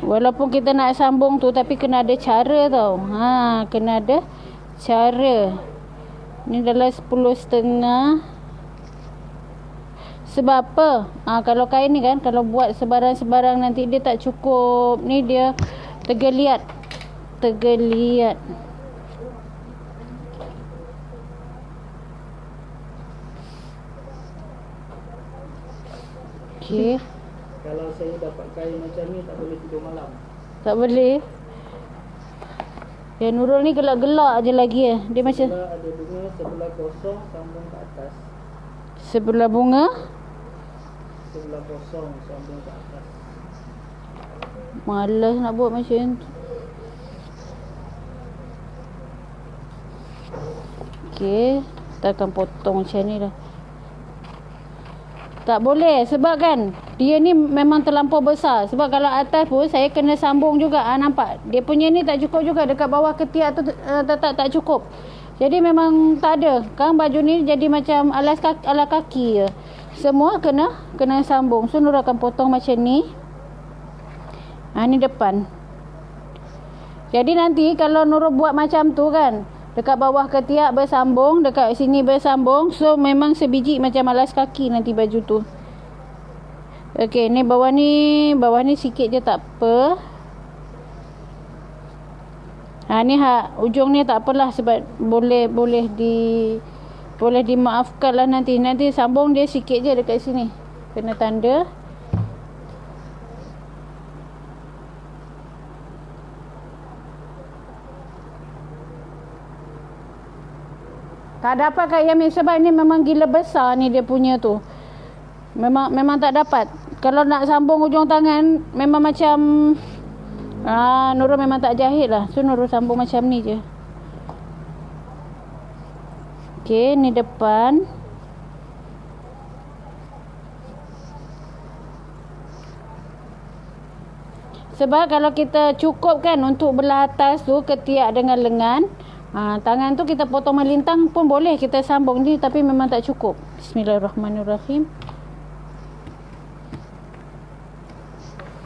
Walaupun kita nak sambung tu, tapi kena ada cara tau. Kena ada cara. Ni dalam 10.5. Sebab apa? Kalau kain ni kan, kalau buat sebarang-sebarang nanti dia tak cukup. Ni dia tergeliat. Okey. Kalau saya dapat kain macam ni, tak boleh tidur malam. Tak boleh. Ya, Nurul ni gelak-gelak je lagi ya. Dia macam Sebelah ada bunga, sebelah kosong, sambung ke atas. sebelah bunga, Sebelah kosong, sambung ke atas. malas nak buat macam tu. Okey, kita akan potong macam ni lah. Tak boleh sebab kan dia ni memang terlampau besar. Sebab kalau atas pun saya kena sambung juga. Nampak? Dia punya ni tak cukup juga. Dekat bawah ketiak tu tetap tak cukup. Jadi memang tak ada. Kan baju ni jadi macam ala kaki je. Semua kena sambung. So Nur akan potong macam ni. Ni depan. Jadi nanti kalau Nur buat macam tu kan, dekat bawah ketiak bersambung, dekat sini bersambung. So memang sebiji macam alas kaki nanti baju tu. Okey, ni bawah ni sikit je tak apa. Ni ujung ni tak apalah sebab boleh dimaafkan lah nanti. Nanti sambung dia sikit je dekat sini. Kena tanda. Tak dapat Kak Yamin sebab ni memang gila besar ni dia punya tu. Memang tak dapat. Kalau nak sambung ujung tangan memang macam Nurul memang tak jahit lah. So Nurul sambung macam ni je. Okey, ni depan. Sebab kalau kita cukupkan untuk belah atas tu ketiak dengan lengan, tangan tu kita potong melintang pun boleh kita sambung ni, tapi memang tak cukup. Bismillahirrahmanirrahim.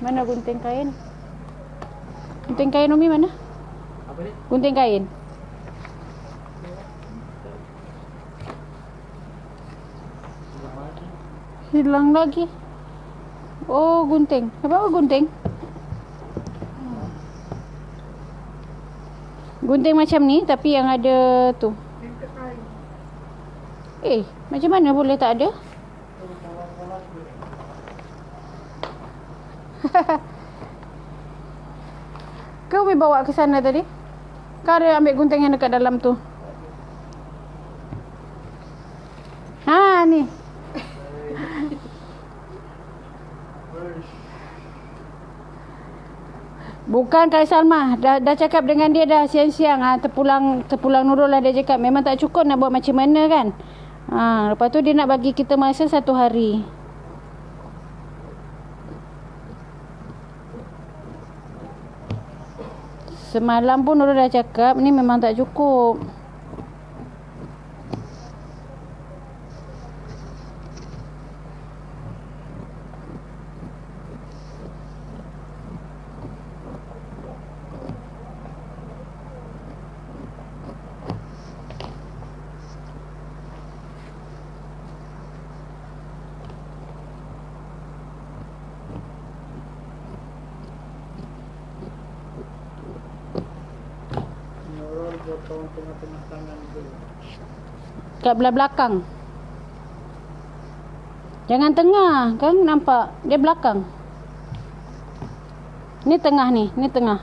Mana gunting kain? Gunting kain Umi mana? Apa ni? Gunting kain. Hilang lagi. Oh, gunting. Apa gunting? Gunting macam ni tapi yang ada tu. Macam mana boleh tak ada? Kau boleh bawa ke sana tadi? Kau ada ambil gunting yang dekat dalam tu? Ni. Bukan Kak Salma. Dah cakap dengan dia dah siang-siang. Terpulang Nurul lah dia cakap. Memang tak cukup nak buat macam mana kan. Lepas tu dia nak bagi kita masa 1 hari. Semalam pun Nurul dah cakap ni memang tak cukup. Potong tengah-tengah tangan tu. Kat belah belakang. Jangan tengah, kan nampak dia belakang. Ni tengah ni, ni tengah.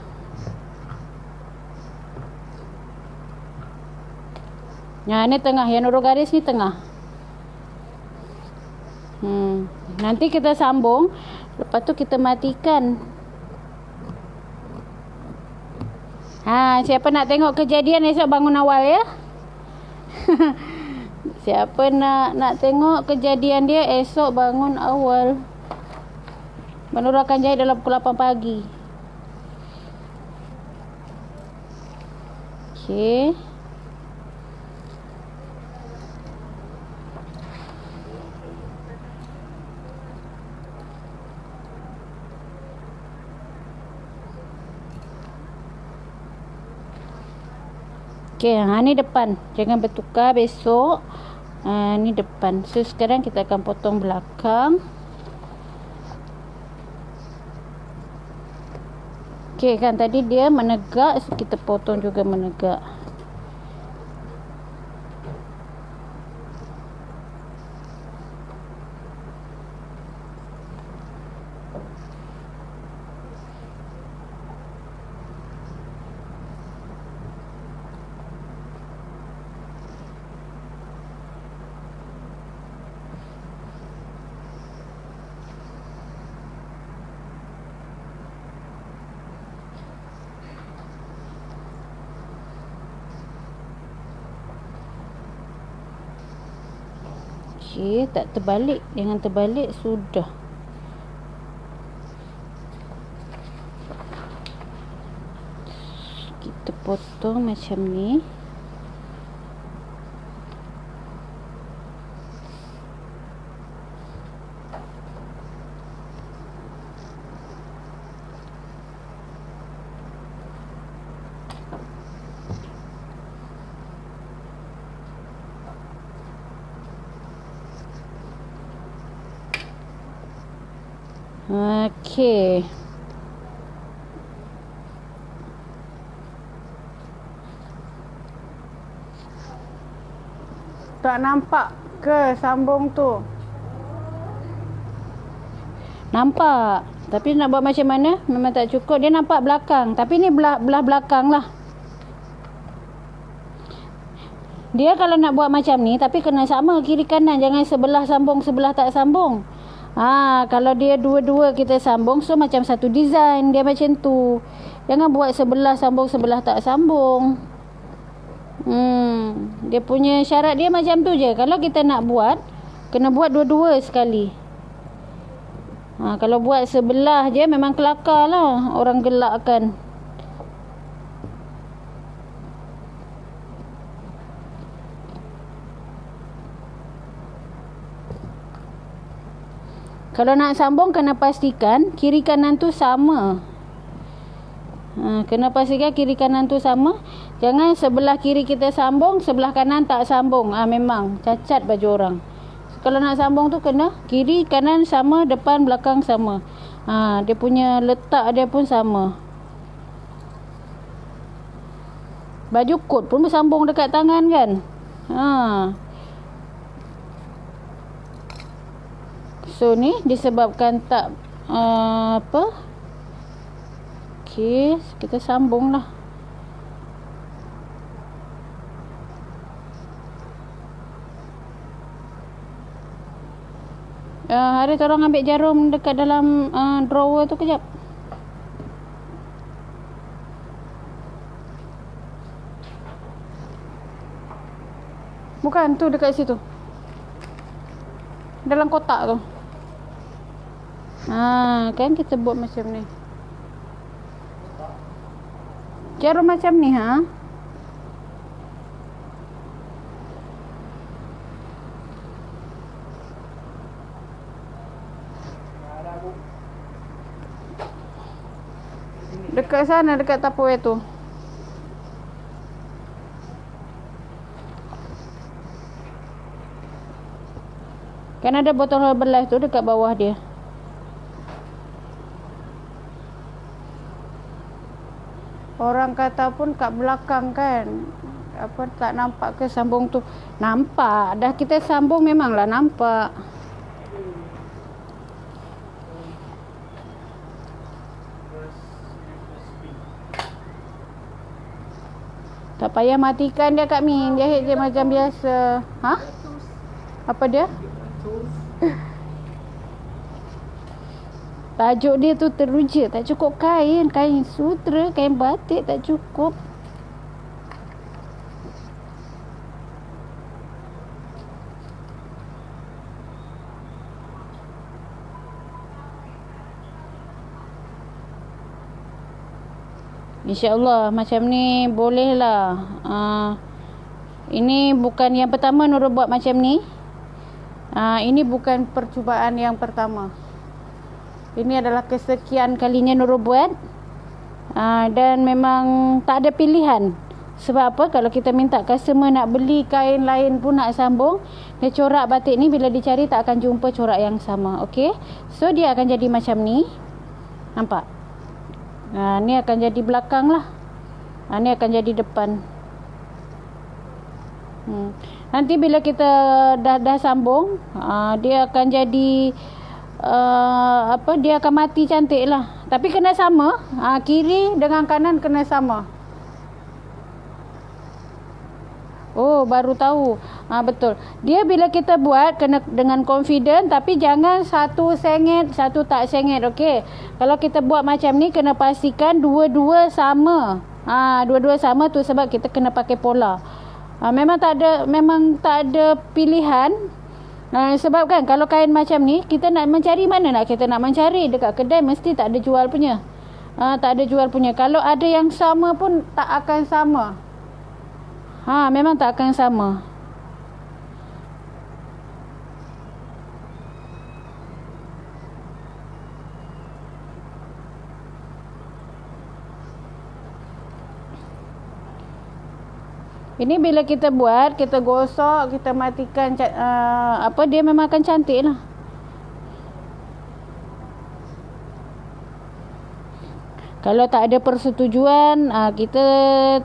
Ya, ni tengah, yang urut garis ni tengah. Nanti kita sambung, lepas tu kita matikan. Siapa nak tengok kejadian esok bangun awal ya? Siapa nak tengok kejadian dia esok bangun awal. Nur akan jahit dalam pukul 8 pagi. Okey. Okey, ni depan. Jangan bertukar besok. Ni depan. So sekarang kita akan potong belakang. Okey kan, tadi dia menegak, so kita potong juga menegak. Okey, tak terbalik. Jangan terbalik, sudah. Kita potong macam ni. Okey. Tak nampak ke sambung tu? Nampak. Tapi nak buat macam mana? Memang tak cukup. Dia nampak belakang. Tapi ni belah belakang lah. Dia kalau nak buat macam ni, tapi kena sama kiri kanan. Jangan sebelah sambung, sebelah tak sambung. Kalau dia dua-dua kita sambung, so macam satu design. Dia macam tu. Jangan buat sebelah sambung, sebelah tak sambung. Dia punya syarat dia macam tu je. Kalau kita nak buat, kena buat dua-dua sekali. Kalau buat sebelah je memang kelakar lah. Orang gelakkan. Kalau nak sambung, kena pastikan kiri kanan tu sama. Kena pastikan kiri kanan tu sama. Jangan sebelah kiri kita sambung, sebelah kanan tak sambung. Memang cacat baju orang. Kalau nak sambung tu kena kiri kanan sama, depan belakang sama. Dia punya letak dia pun sama. Baju kot pun bersambung dekat tangan kan. So ni disebabkan tak okey, kita sambung lah. Hari tu orang ambil jarum dekat dalam drawer tu kejap. Bukan tu dekat situ. Dalam kotak tu. Kan kita buat macam ni. Jarum macam ni dekat sana, dekat Tupperware tu. Kan ada botol Herbalife tu dekat bawah dia. Orang kata pun kat belakang kan, tak nampak ke sambung tu? Nampak. Dah kita sambung memanglah nampak. Tak payah matikan dia Kak Min. Jahit je macam biasa. Ha? Apa dia? Tajuk dia tu teruja. Tak cukup kain. Kain sutra, kain batik tak cukup. InsyaAllah macam ni bolehlah. Ini bukan yang pertama Nurul buat macam ni. Ini bukan percubaan yang pertama. Ini adalah kesekian kalinya Nurul buat. Dan memang tak ada pilihan. Sebab apa? Kalau kita minta customer nak beli kain lain pun nak sambung, dia corak batik ni bila dicari tak akan jumpa corak yang sama. Okey. So dia akan jadi macam ni. Nampak? Ni akan jadi belakang lah. Ni akan jadi depan. Nanti bila kita dah sambung, dia akan jadi dia akan mati cantik lah. Tapi kena sama. Kiri dengan kanan kena sama. Oh, baru tahu. Betul. Dia bila kita buat kena dengan confident, tapi jangan satu sengit, satu tak sengit. Okey. Kalau kita buat macam ni kena pastikan dua-dua sama. Dua-dua sama tu sebab kita kena pakai pola. Memang tak ada pilihan. Sebab kan kalau kain macam ni kita nak mencari mana nak kita nak mencari dekat kedai mesti tak ada jual punya. Tak ada jual punya. Kalau ada yang sama pun tak akan sama. Memang tak akan sama. Ini bila kita buat, kita gosok, kita matikan dia memang akan cantik lah. Kalau tak ada persetujuan, kita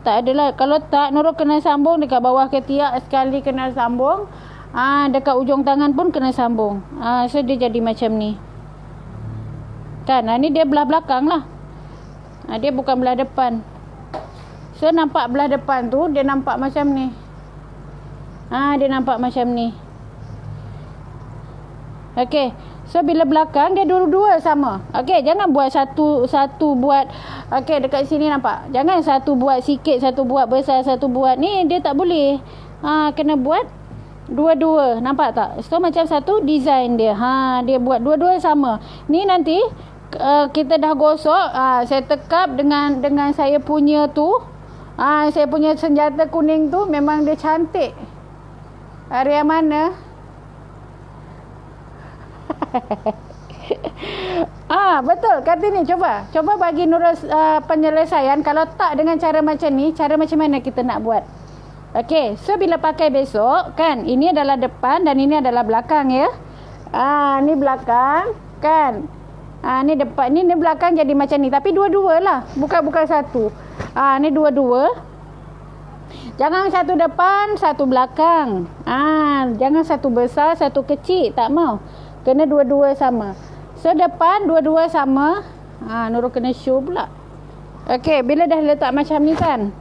tak adalah. Kalau tak, Nurul kena sambung dekat bawah ketiak sekali kena sambung. Dekat ujung tangan pun kena sambung. So dia jadi macam ni. Kan, ni dia belah belakang lah. Dia bukan belah depan. So nampak belah depan tu, dia nampak macam ni. Dia nampak macam ni. Okey. So bila belakang dia dua-dua sama. Okey, jangan buat satu buat. Okey, dekat sini nampak. Jangan satu buat sikit, satu buat besar, satu buat ni dia tak boleh. Kena buat dua-dua. Nampak tak? So macam satu design dia. Dia buat dua-dua sama. Ni nanti kita dah gosok, saya tekap dengan saya punya tu. Saya punya senjata kuning tu memang dia cantik. Area mana? Betul Kartini, coba bagi Nurul penyelesaian. Kalau tak dengan cara macam ni, cara macam mana kita nak buat? Okey, so bila pakai besok kan, ini adalah depan dan ini adalah belakang ya. Ni belakang kan. Ni depan, ni belakang jadi macam ni, tapi dua-dua lah, bukan satu. Ni dua-dua. Jangan satu depan, satu belakang. Jangan satu besar, satu kecil, tak mau. Kena dua-dua sama. So depan dua-dua sama. Nurul kena show pula. Okey, bila dah letak macam ni kan,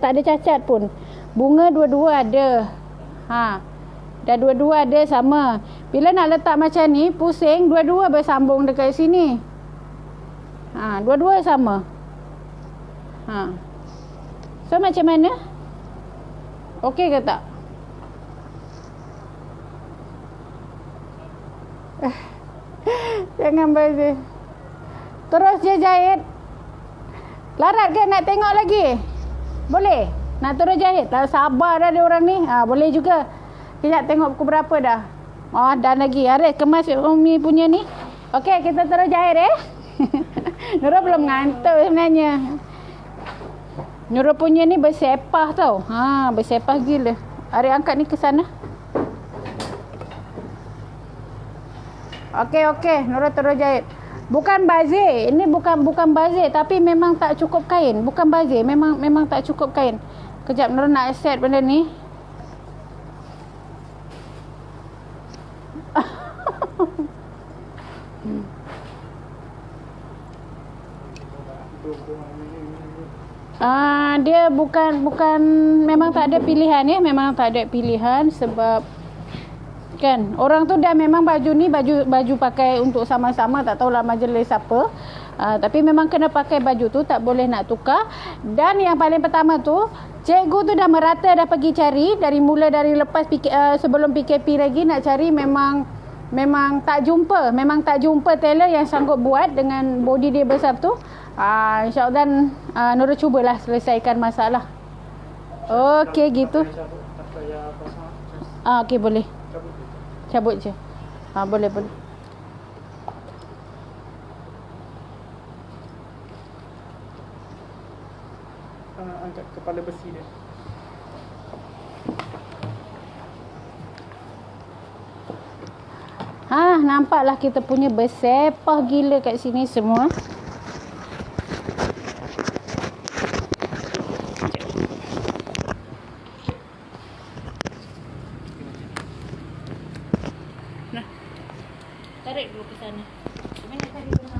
tak ada cacat pun. Bunga dua-dua ada. Dah dua-dua ada sama. Bila nak letak macam ni, pusing, dua-dua bersambung dekat sini. Dua-dua sama. So macam mana? Okey ke tak? Jangan bazir. Terus je jahit. Larat ke nak tengok lagi? Boleh? Nak terus jahit? Tak sabar dah dia orang ni. Boleh juga. Kejap tengok pukul berapa dah. Dan lagi. Aris kemas Umi punya ni. Okey, kita terus jahit Nurul belum ngantuk sebenarnya. Nurul punya ni bersepah tau. Bersepah gila. Aris angkat ni ke sana. Okey, Nurul terus jahit. Bukan bazir. Ini bukan bazir, tapi memang tak cukup kain. Bukan bazir, memang tak cukup kain. Kejap Nurul nak set benda ni. Dia bukan memang tak ada pilihan ya, memang tak ada pilihan sebab kan orang tu dah memang baju ni baju pakai untuk sama-sama, tak tahulah majlis apa. Tapi memang kena pakai baju tu, tak boleh nak tukar. Dan yang paling pertama tu, cikgu tu dah merata, dah pergi cari dari lepas sebelum PKP lagi nak cari, memang tak jumpa tailor yang sanggup buat dengan body dia besar tu. InsyaAllah dan Nurul cubalah selesaikan masalah. Okey gitu. Okey boleh. Cabut je. Boleh. Angkat kepala besi dia. Nampaklah kita punya bersepah gila kat sini semua. Nah, tarik dulu ke sana. Mana tadi rumah?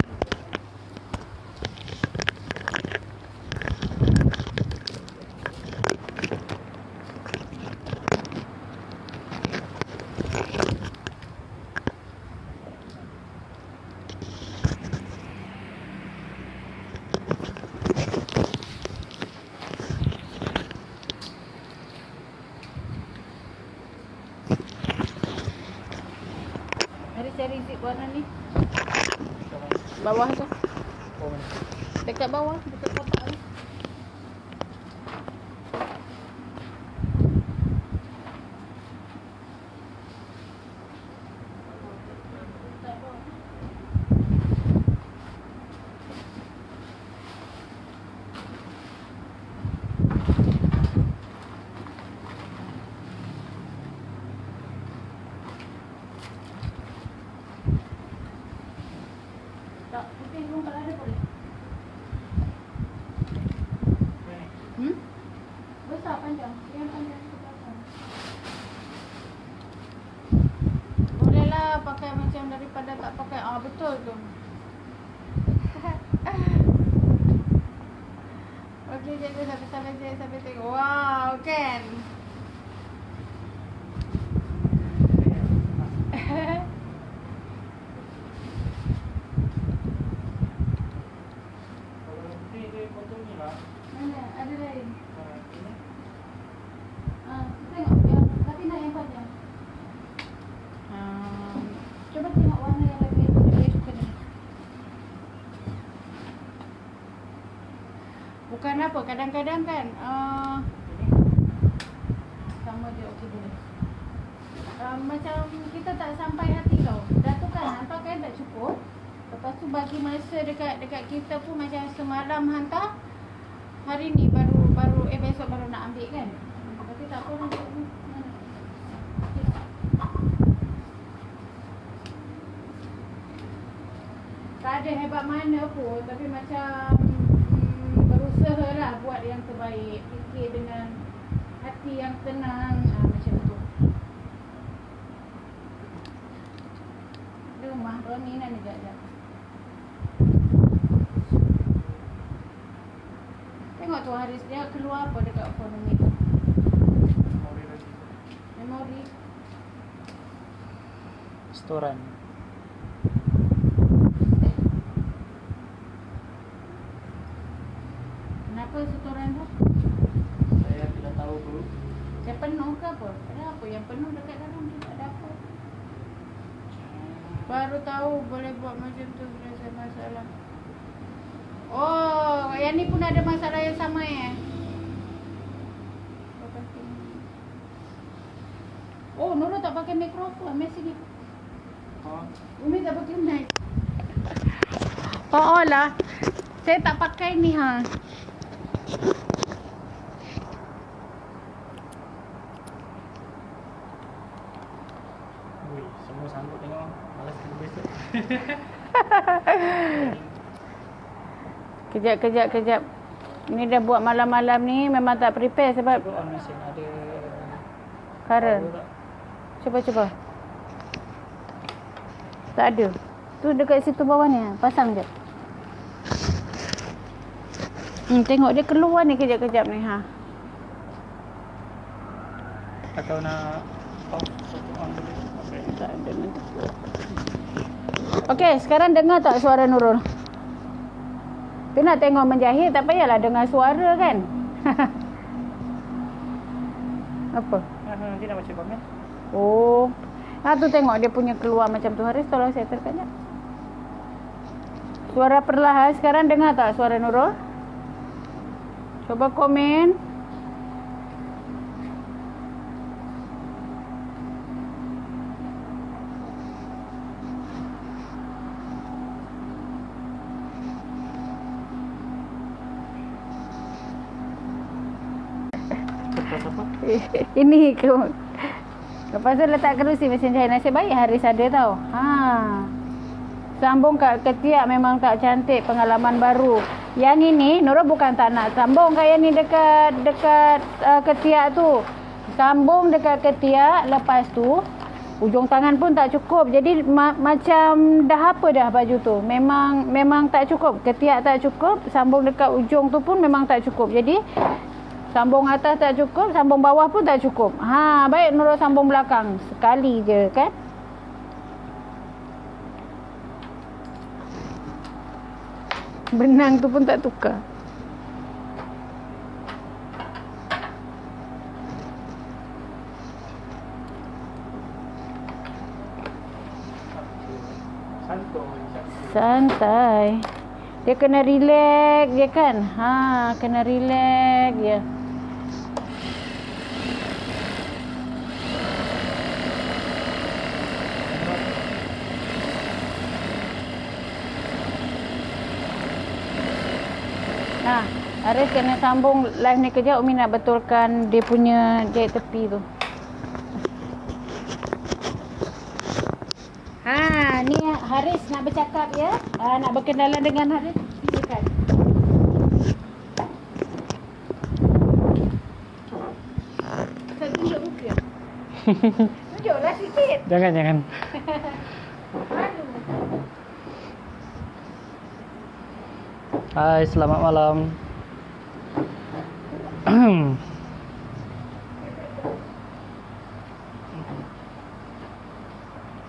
Cari zip warna ni. Bawah tu. Dekat bawah, dekat kotak ni. Tak, putih belum kalau ada boleh. Besar panjang. Yang panjang ke belakang. Bolehlah pakai macam daripada tak pakai. Betul tu. Okey, jaga sampai tengok. Wow, kan? Mana? Ada lain? Tengok yang, tapi nak yang panjang. Coba tengok warna yang lebih suka ni. Bukan apa, kadang-kadang kan sama je, okey boleh. Macam kita tak sampai hati tau. Dah tu kan hantar kan tak cukup. Lepas tu bagi masa dekat kita pun macam semalam hantar. Hari ni baru besok baru nak ambil kan. Tapi tak apa nanti. Tak ada hebat mana pun, tapi macam berusaha lah buat yang terbaik. Fikir dengan hati yang tenang, macam tu. Ada rumah Roni nak ni sekejap. Tengok tu Haris, dia keluar apa dekat phone ni. Memori. Storan. Kenapa setoran tu? Saya tidak tahu dulu. Yang penuh ke apa? Ada apa yang penuh dekat dalam tu, tak ada apa. Baru tahu boleh buat macam tu bila saya masalah. Oh, yang ni pun ada masalah yang sama ya? Oh, Nurul tak pakai mikrofon, mesej ni. Umi tak pakai mic. Oh lah, saya tak pakai ni ha. Wih, semua sanggup tengok. Malas kita besok. Kejap. Ni dah buat malam-malam ni memang tak prepare sebab On mesin ada current. Cuba. Tak ada. Tu dekat situ bawah ni, pasang je. Tengok dia keluar ni kejap-kejap ni. Ha. Atau nak off on dulu. Okey. Tak ada nanti. Okey, sekarang dengar tak suara Nurul? Dia nak tengok menjahit, tak payahlah dengar suara kan? Apa? Dia nak baca komen. Oh. Tu tengok dia punya keluar macam tu. Haris tolong settle sekejap. Suara perlahan. Sekarang dengar tak suara Nurul? Coba komen. Kertas apa? Ini ke. Lepas tu letak kerusi mesin jahit. Nasib baik Haris ada tau. Sambung kat ketiak memang tak cantik. Pengalaman baru. Yang ini Nurul bukan tak nak sambung kat yang ni dekat ketiak tu. Sambung dekat ketiak. Lepas tu ujung tangan pun tak cukup. Jadi macam dah apa dah baju tu. Memang tak cukup. Ketiak tak cukup. Sambung dekat ujung tu pun memang tak cukup. Jadi sambung atas tak cukup, sambung bawah pun tak cukup. Baik Nurul sambung belakang. Sekali je kan. Benang tu pun tak tukar. Santai. Dia kena relax je kan. Kena relax je. Haris kena sambung live ni kejap. Umi nak betulkan dia punya jahit tepi tu. Ni Haris nak bercakap ya. Nak berkenalan dengan Haris. Silakan. Tak tunjuk muka. Tunjuklah sikit. Jangan. Malu. Hai, selamat malam.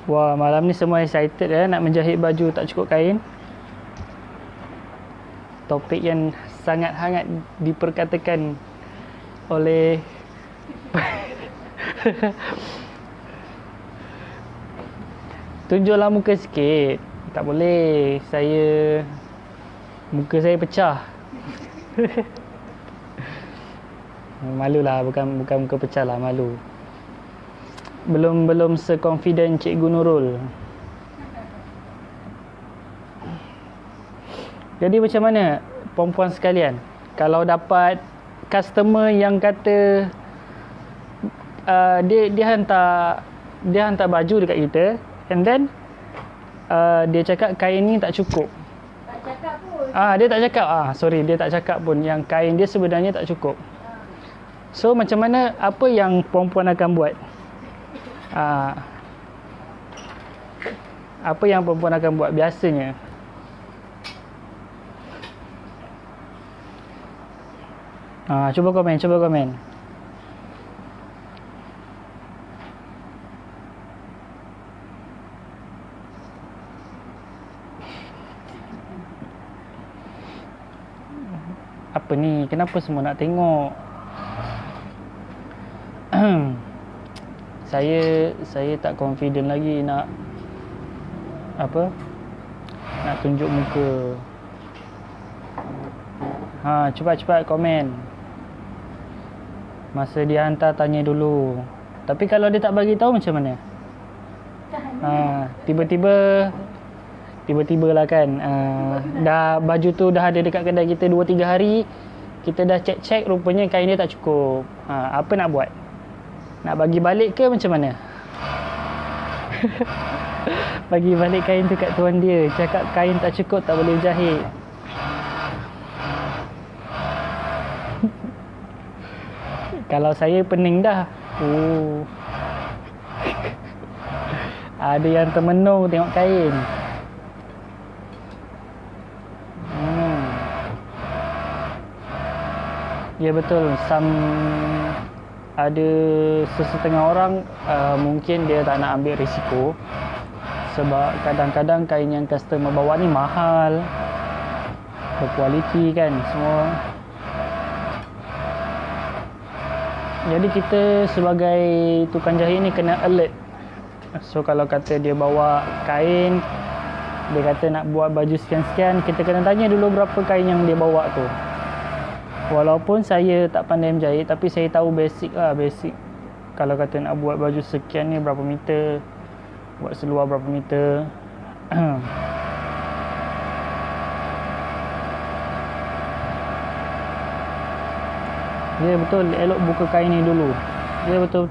Wah, malam ni semua excited nak menjahit baju tak cukup kain. Topik yang sangat hangat diperkatakan oleh tunjuklah muka sikit. Tak boleh. Muka saya pecah. Malulah, bukan muka pecah lah, malu. Belum se-confident Cikgu Nurul. Jadi macam mana perempuan sekalian, kalau dapat customer yang kata dia hantar baju dekat kita, and then dia cakap kain ni tak cukup. Tak cakap pun. Dia tak cakap. Sorry, dia tak cakap pun yang kain dia sebenarnya tak cukup. So macam mana, apa yang perempuan akan buat? Apa yang perempuan akan buat biasanya? Cuba komen. Apa ni? Kenapa semua nak tengok? Saya tak confident lagi nak tunjuk muka. Cepat komen. Masa dia hantar tanya dulu. Tapi kalau dia tak bagi tahu macam mana? Tiba-tiba lah kan. Dah baju tu dah ada dekat kedai kita 2-3 hari. Kita dah check rupanya kain dia tak cukup. Apa nak buat? Nak bagi balik ke macam mana? Bagi balik kain tu kat tuan dia. Cakap kain tak cukup, tak boleh jahit. Kalau saya pening dah. Ada yang termenung tengok kain. Ya betul. Ada sesetengah orang mungkin dia tak nak ambil risiko sebab kadang-kadang kain yang customer bawa ni mahal, berkualiti kan semua. Jadi kita sebagai tukang jahit ni kena alert. So kalau kata dia bawa kain, dia kata nak buat baju sekian-sekian, kita kena tanya dulu berapa kain yang dia bawa tu. Walaupun saya tak pandai menjahit, tapi saya tahu basic lah, basic. Kalau kata nak buat baju sekian ni berapa meter, buat seluar berapa meter. Ya betul, elok buka kain ni dulu. Ya betul.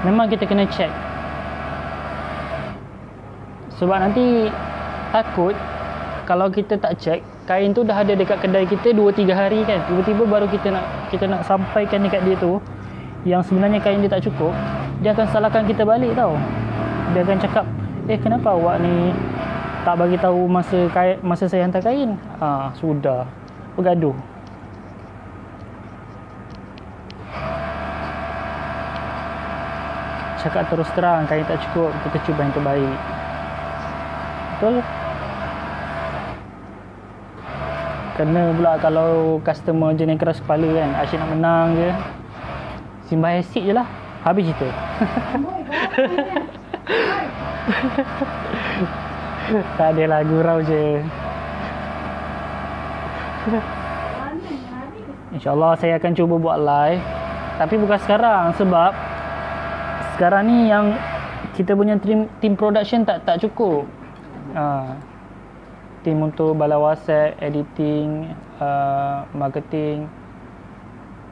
Memang kita kena check. Sebab nanti takut kalau kita tak check, kain tu dah ada dekat kedai kita 2-3 hari kan. Tiba-tiba baru kita nak sampaikan dekat dia tu yang sebenarnya kain dia tak cukup, dia akan salahkan kita balik tau. Dia akan cakap, kenapa awak ni tak bagi tahu masa saya hantar kain? Sudah bergaduh. Cakap terus terang, kain tak cukup, kita cuba yang terbaik. Betul? Kena pula kalau customer jenis keras kepala kan, asyik nak menang je, simbah asid je lah, habis cerita. Tak adalah, gurau je. InsyaAllah saya akan cuba buat live, tapi bukan sekarang sebab sekarang ni yang kita punya team production tak cukup. Team untuk bala WhatsApp, editing, marketing,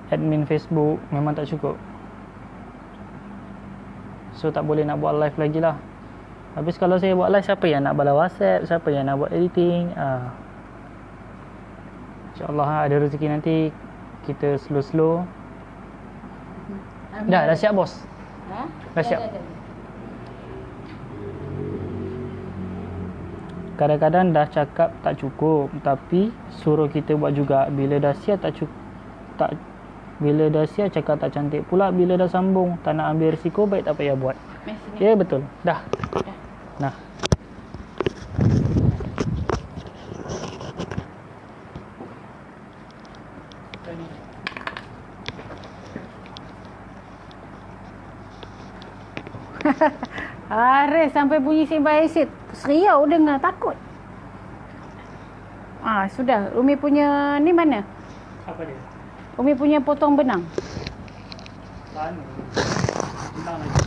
admin Facebook memang tak cukup. So tak boleh nak buat live lagi lah. Habis kalau saya buat live, siapa yang nak bala WhatsApp, siapa yang nak buat editing? InsyaAllah ada rezeki nanti kita slow-slow. Dah siap bos? Dah siap? Kadang-kadang dah cakap tak cukup, tapi suruh kita buat juga. Bila dah siap bila dah siap cakap tak cantik pula. Bila dah sambung tak nak ambil risiko, baik tak payah buat. Ya betul. Dah. Nah. Ares sampai bunyi simbah asid, seriau dengar, takut. Sudah. Umi punya ni mana? Apa dia? Umi punya potong benang.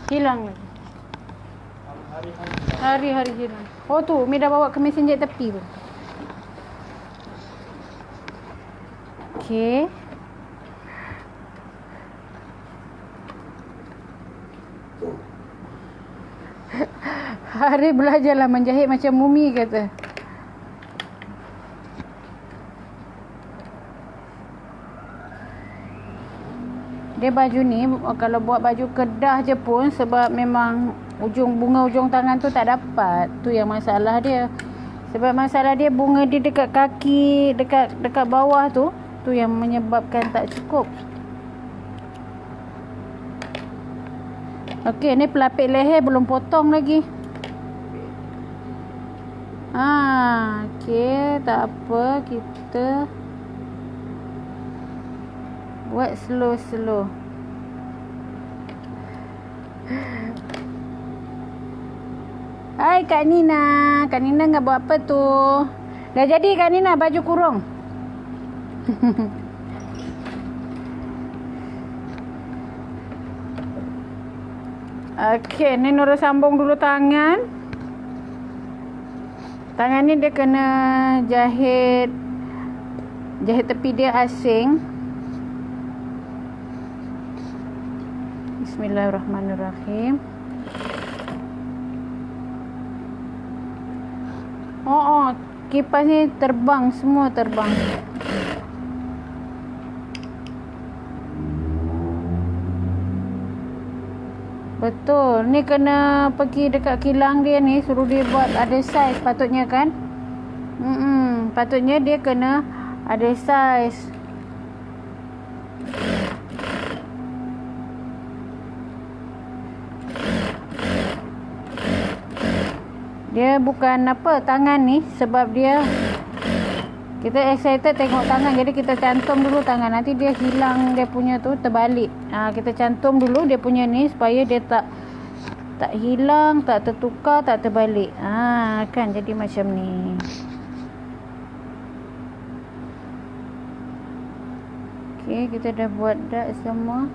Hilang lagi. Hari-hari hilang. Oh tu, Umi dah bawa ke mesin jahit tepi tu. Okey. Hari belajarlah menjahit macam Umi kata. Dia baju ni kalau buat baju kedah je pun, sebab memang ujung bunga ujung tangan tu tak dapat. Tu yang masalah dia. Sebab masalah dia bunga dia dekat kaki, dekat bawah tu yang menyebabkan tak cukup. Okey, ni pelapik leher belum potong lagi. Okey, tak apa, kita buat slow-slow. Hai Kak Nina. Kak Nina nak buat apa tu? Dah jadi Kak Nina baju kurung? Okey, ni Nurul sambung dulu tangan. Tangan ni dia kena jahit tepi dia asing. Bismillahirrahmanirrahim. Kipas ni terbang, semua terbang. Betul. Ni kena pergi dekat kilang dia ni, suruh dia buat ada saiz patutnya kan? Patutnya dia kena ada saiz. Dia bukan apa tangan ni, sebab dia kita excited tengok tangan, jadi kita cantum dulu tangan, nanti dia hilang dia punya tu terbalik. Kita cantum dulu dia punya ni supaya dia tak hilang, tak tertukar, tak terbalik. Kan jadi macam ni. Okey, kita dah buat dah semua.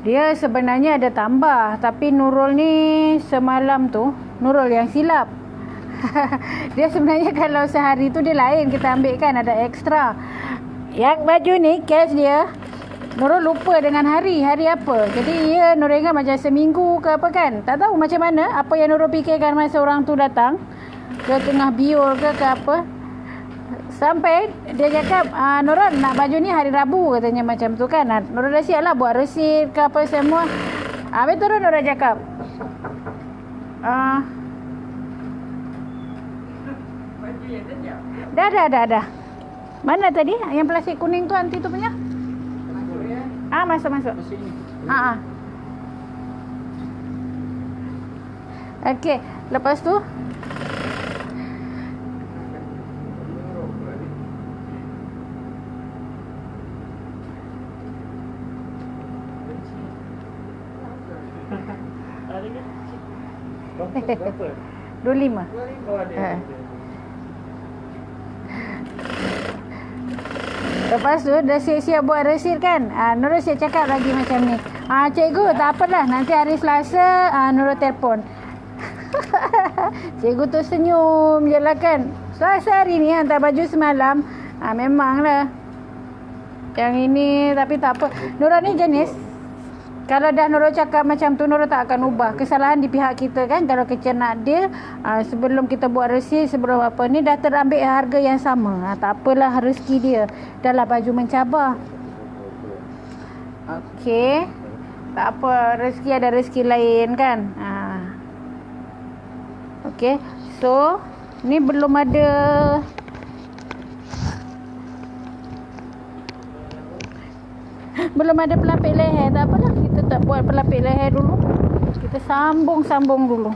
Dia sebenarnya ada tambah, tapi Nurul ni semalam tu, Nurul yang silap. Dia sebenarnya kalau sehari tu dia lain, kita ambil kan ada ekstra. Yang baju ni cash dia Nurul lupa dengan hari apa. Jadi ya Nurul ingat macam seminggu ke apa kan. Tak tahu macam mana apa yang Nurul fikirkan masa orang tu datang ke tengah biol ke apa. Sampai dia cakap, Nurul nak baju ni hari Rabu katanya macam tu kan. Nurul dah siap lah buat resit ke apa semua. Habis tu Nurul cakap, Dah. Mana tadi? Yang plastik kuning tu anti tu punya? Masuk. Okey, lepas tu berapa? 25. Lepas tu dah siap-siap buat resit kan. Nurul siap cakap lagi macam ni. Cikgu tak apalah, nanti hari Selasa Nurul telefon. Cikgu tu senyum je lah kan. Selasa hari ni hantar baju semalam. Memanglah. Yang ini tapi tak apa. Nurul ni jenis, kalau dah Nurul cakap macam tu, Nurul tak akan ubah. Kesalahan di pihak kita kan. Kalau kita nak deal, sebelum kita buat resit, sebelum apa ni, dah terambil harga yang sama. Tak apalah, rezeki dia. Dah lah baju mencabar. Okey. Tak apa, rezeki ada rezeki lain kan. Okey. So, ni belum ada pelapik leher. Tak apalah, kita tak buat pelapik leher dulu. Kita sambung dulu.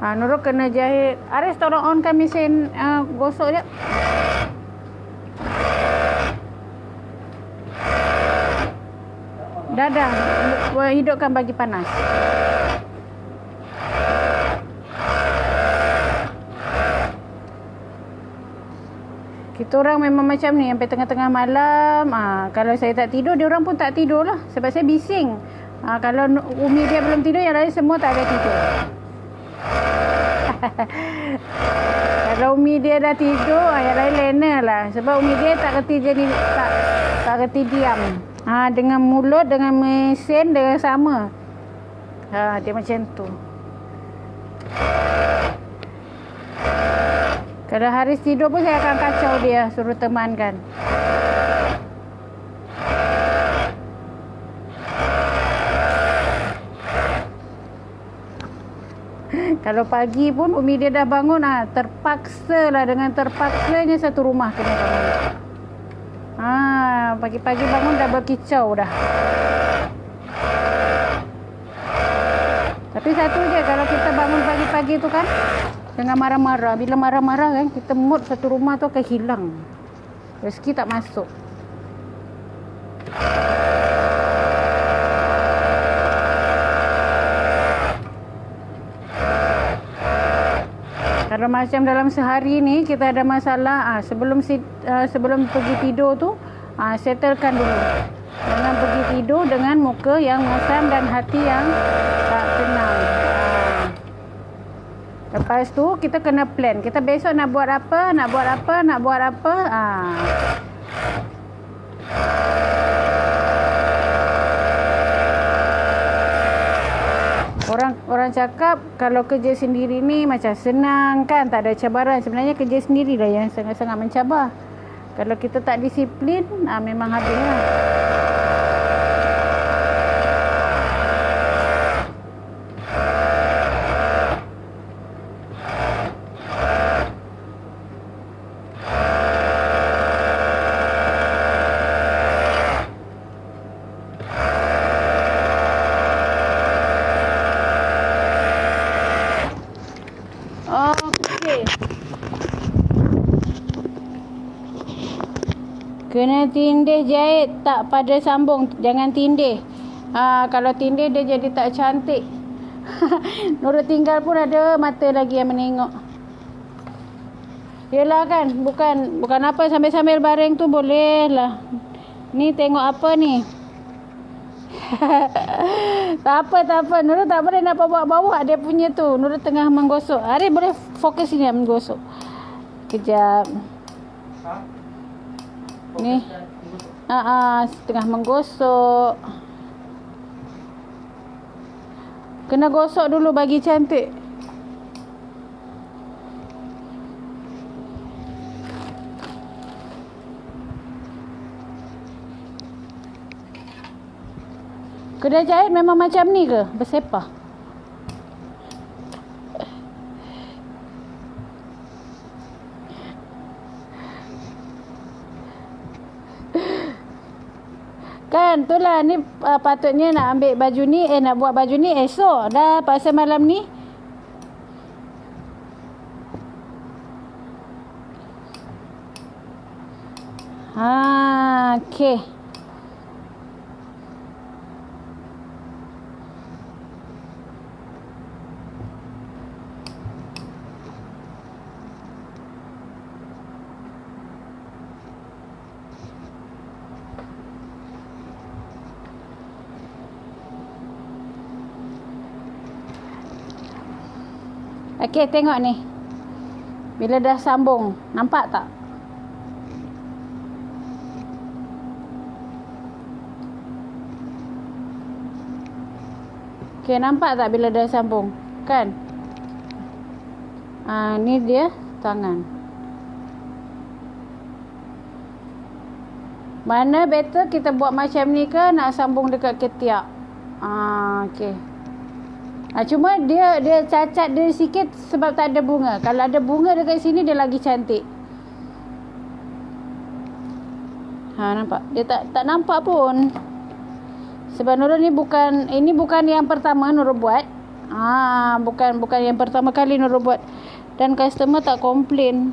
Nurul kena jahit. Aris tolong onkan mesin gosok je. Dah. Hidupkan bagi panas. Kita orang memang macam ni sampai tengah-tengah malam. Kalau saya tak tidur, dia orang pun tak tidur lah. Sebab saya bising. Kalau Umi dia belum tidur, yang lain semua tak ada tidur. Kalau Umi dia dah tidur, yang lain lena lah. Sebab Umi dia tak kerti jadi tak kerti diam. Dengan mulut, dengan mesin, dengan sama. Dia macam tu. Kalau Haris tidur pun saya akan kacau dia, suruh temankan. Kalau pagi pun Umi dia dah bangun, terpaksa lah, dengan terpaksanya satu rumah kena bangun. Pagi-pagi bangun dah berkicau dah. Tapi satu je, kalau kita bangun pagi-pagi tu kan, dengan marah-marah. Bila marah-marah kan, kita mood satu rumah tu akan hilang. Rezeki tak masuk. Kalau macam dalam sehari ni kita ada masalah, sebelum pergi tidur tu, settlekan dulu. Jangan pergi tidur dengan muka yang masam dan hati yang tak tenang. Lepas tu kita kena plan. Kita besok nak buat apa. Orang cakap kalau kerja sendiri ni macam senang kan, tak ada cabaran. Sebenarnya kerja sendiri lah yang sangat-sangat mencabar. Kalau kita tak disiplin, memang habislah. Kena tindih jahit, tak pada sambung. Jangan tindih. Kalau tindih dia jadi tak cantik. Nurul tinggal pun ada mata lagi yang menengok. Yelah kan, bukan apa, sambil-sambil baring tu boleh lah. Ni tengok apa ni? Tak apa. Nurul tak boleh nak bawa dia punya tu. Nurul tengah menggosok. Ari boleh fokus sini menggosok. Kejap. Ni. Tengah menggosok. Kena gosok dulu bagi cantik. Kedai jahit memang macam ni ke? Bersepah. Kan itulah ni patutnya nak ambil baju ni, nak buat baju ni esok dah, pasal malam ni. Okey. Okey, tengok ni. Bila dah sambung, nampak tak? Okey, nampak tak bila dah sambung? Kan? Ni dia tangan. Mana better kita buat macam ni ke nak sambung dekat ketiak? Okey. Cuma dia cacat dia sikit sebab tak ada bunga. Kalau ada bunga dekat sini dia lagi cantik. Nampak? Dia tak nampak pun. Sebab Nurul ni ini bukan yang pertama Nurul buat. Bukan yang pertama kali Nurul buat. Dan customer tak komplain.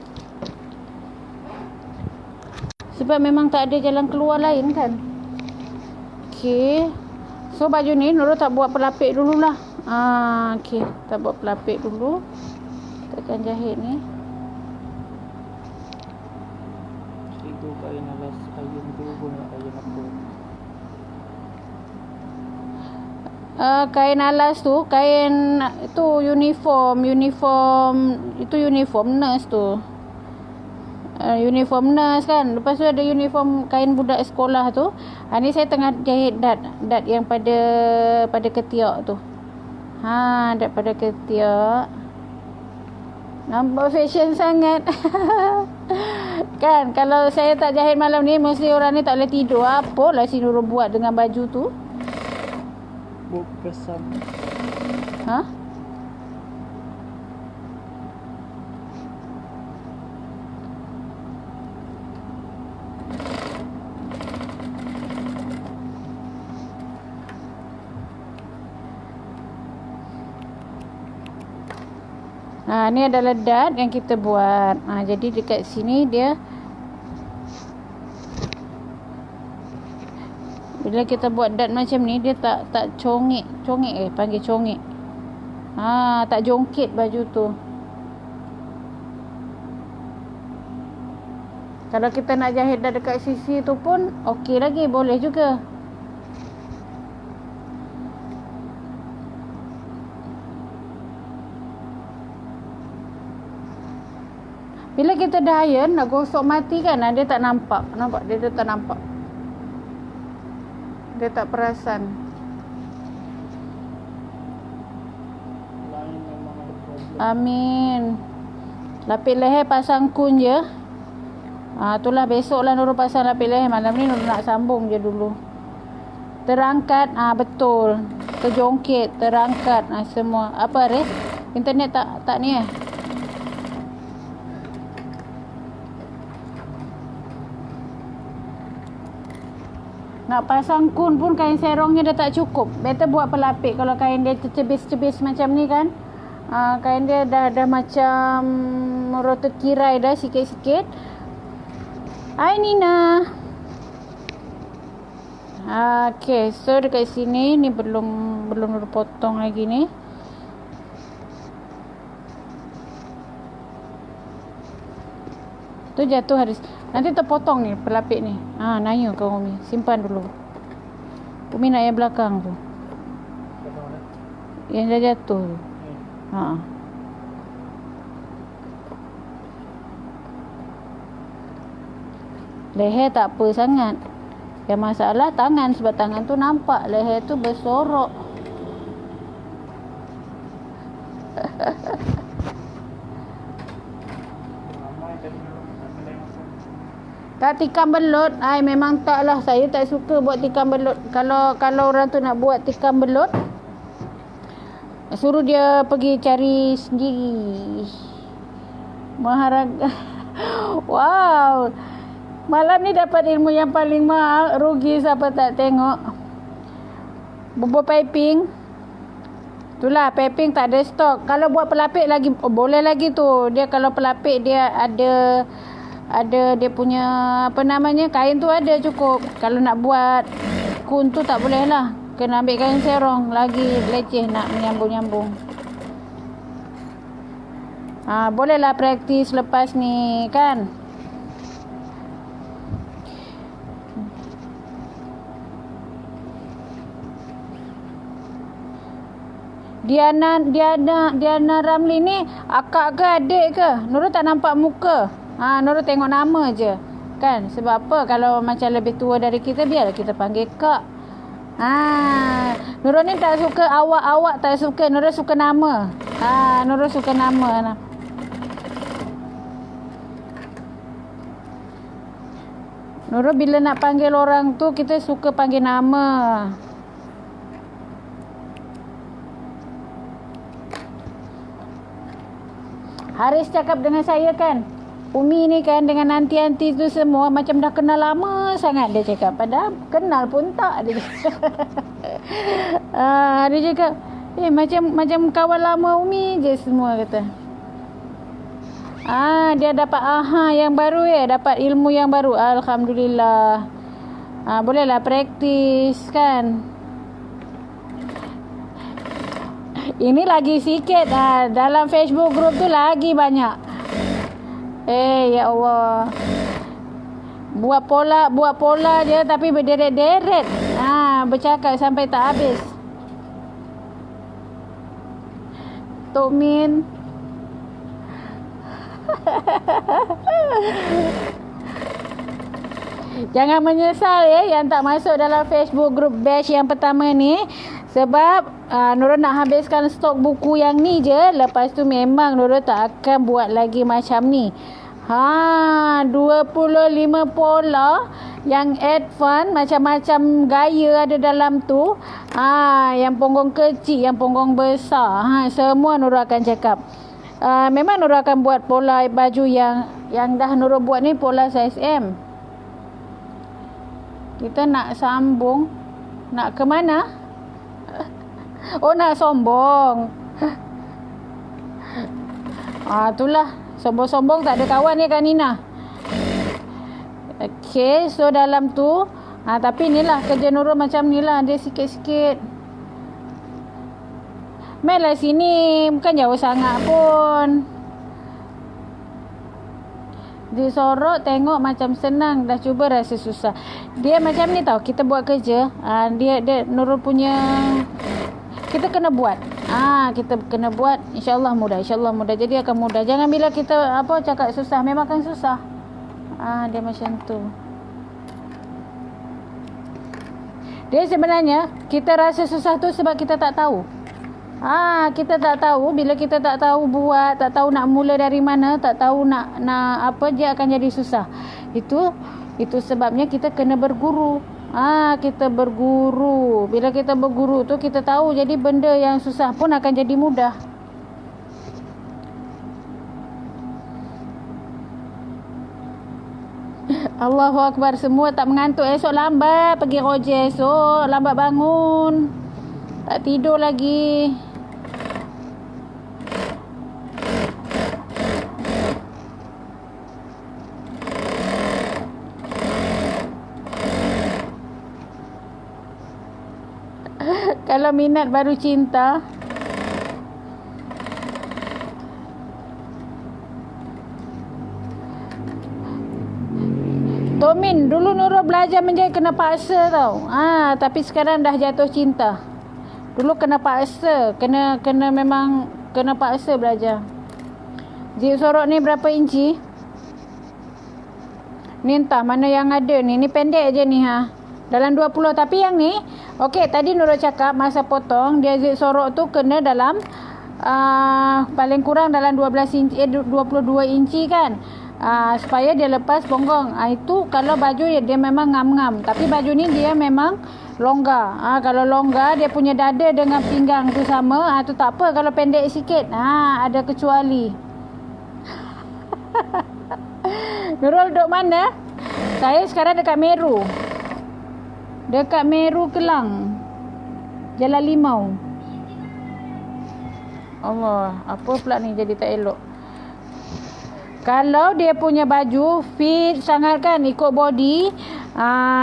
Sebab memang tak ada jalan keluar lain kan. Okey. So baju ni Nurul tak buat pelapik dululah. Okey, kita buat pelapik dulu. Kita akan jahit ni. Itu kain alas ayun tu guna ayun apa? Kain alas tu, kain tu uniform itu uniform nurse tu. Uniform nurse kan. Lepas tu ada uniform kain budak sekolah tu. Ni saya tengah jahit dat yang pada ketiak tu. Dat pada ketiak. Nampak fashion sangat. Kan kalau saya tak jahit malam ni mesti orang ni tak boleh tidur. Apalah si Nurul buat dengan baju tu? Bukan. Ni adalah dat yang kita buat. Jadi dekat sini dia, bila kita buat dat macam ni dia tak congik panggil congik. Tak jongkit baju tu. Kalau kita nak jahit dat dekat sisi tu pun okey lagi, boleh juga. Bila kita dah iron, nak gosok mati kan, dia tak nampak. Nampak? Dia tak nampak. Dia tak perasan. Amin. Lapik leher pasang kun je. Itulah besoklah Nurul pasang lapik leher. Malam ni Nurul nak sambung je dulu. Terangkat, betul. Terjongkit, terangkat, semua. Apa Riz? Internet tak ni Nak pasang kun pun kain serongnya dah tak cukup. Better buat pelapik. Kalau kain dia tercebis-cebis macam ni kan, Kain dia dah macam rotot kirai dah sikit-sikit. Hai Nina. Okay, so dekat sini ni belum potong lagi ni. Tu jatuh Haris. Nanti terpotong ni pelapik ni. Naya kau Umi. Simpan dulu. Umi nak yang belakang tu. Yang dah jatuh tu. Leher tak apa sangat. Yang masalah tangan, sebab tangan tu nampak leher tu bersorok. Tak tikam belut. Memang tak lah. Saya tak suka buat tikam belut. Kalau orang tu nak buat tikam belut, suruh dia pergi cari sendiri. Maharaga. Wow. Malam ni dapat ilmu yang paling mahal. Rugi siapa tak tengok. Bubur piping. Itulah, piping tak ada stok. Kalau buat pelapik lagi, boleh lagi tu. Dia kalau pelapik dia ada dia punya kain tu ada cukup. Kalau nak buat kun tu tak boleh lah. Kena ambil kain serong. Lagi leceh nak menyambung-nyambung. Bolehlah praktis lepas ni kan. Diana Ramli ni akak ke adik ke? Nurul tak nampak muka. Nurul tengok nama je. Kan? Sebab apa? Kalau macam lebih tua dari kita, biarlah kita panggil kak. Nurul ni tak suka awak tak suka. Nurul suka nama. Nurul suka nama. Nurul bila nak panggil orang tu, kita suka panggil nama. Haris cakap dengan saya kan, Umi ni kan dengan anti-anti tu semua macam dah kenal lama sangat, dia cakap. Padahal kenal pun tak, dia cakap. Dia cakap, macam kawan lama Umi je semua, kata. Dia dapat yang baru dapat ilmu yang baru. Alhamdulillah. Bolehlah praktis kan. Ini lagi sikit. Dalam Facebook group tu lagi banyak. Ya Allah. Buat pola je tapi berderet-deret. Bercakap sampai tak habis. Tok Min. Jangan menyesal yang tak masuk dalam Facebook group batch yang pertama ni. Sebab Nurul nak habiskan stok buku yang ni je. Lepas tu memang Nurul tak akan buat lagi macam ni. 25 pola yang advance, macam-macam gaya ada dalam tu. Yang punggung kecil, yang punggung besar, semua Nurul akan cakap. Memang Nurul akan buat pola baju yang dah Nurul buat ni pola saiz M. Kita nak sambung. Nak ke mana? Nak sombong. Itulah. Sombong-sombong tak ada kawan ni kan Nina. Okay, so dalam tu. Tapi inilah kerja Nurul macam ni lah. Dia sikit-sikit. Main lah sini. Bukan jauh sangat pun. Disorok tengok macam senang. Dah cuba rasa susah. Dia macam ni tau. Kita buat kerja. Dia Nurul punya. Kita kena buat. Kita kena buat. InsyaAllah mudah. InsyaAllah mudah. Jadi akan mudah. Jangan bila kita cakap susah. Memang akan susah. Dia macam tu. Dia sebenarnya kita rasa susah tu sebab kita tak tahu. Kita tak tahu. Bila kita tak tahu buat, tak tahu nak mula dari mana, tak tahu nak apa, dia akan jadi susah. Itu sebabnya kita kena berguru. Kita berguru. Bila kita berguru tu kita tahu, jadi benda yang susah pun akan jadi mudah. Allahu Akbar. Semua tak mengantuk. Esok lambat pergi roja. Esok lambat bangun. Tak tidur lagi. minat baru cinta. Tomin, dulu Nurul belajar menjahit kena paksa tau. Tapi sekarang dah jatuh cinta. Dulu kena paksa, kena memang kena paksa belajar. Zip sorok ni berapa inci? Ni entah mana yang ada ni. Ni pendek je ni Dalam 20. Tapi yang ni, okey, tadi Nurul cakap masa potong dia zip sorok tu kena dalam paling kurang dalam 12 inci 22 inci kan. Supaya dia lepas bonggong. Itu kalau baju dia memang ngam-ngam. Tapi baju ni dia memang longgar. Kalau longgar dia punya dada dengan pinggang tu sama, tu tak apa. Kalau pendek sikit, ada kecuali. Nurul duduk mana? Saya sekarang dekat Meru. Dekat Meru Kelang. Jalan Limau. Allah, apa pula ni jadi tak elok. Kalau dia punya baju fit sangat kan, ikut body,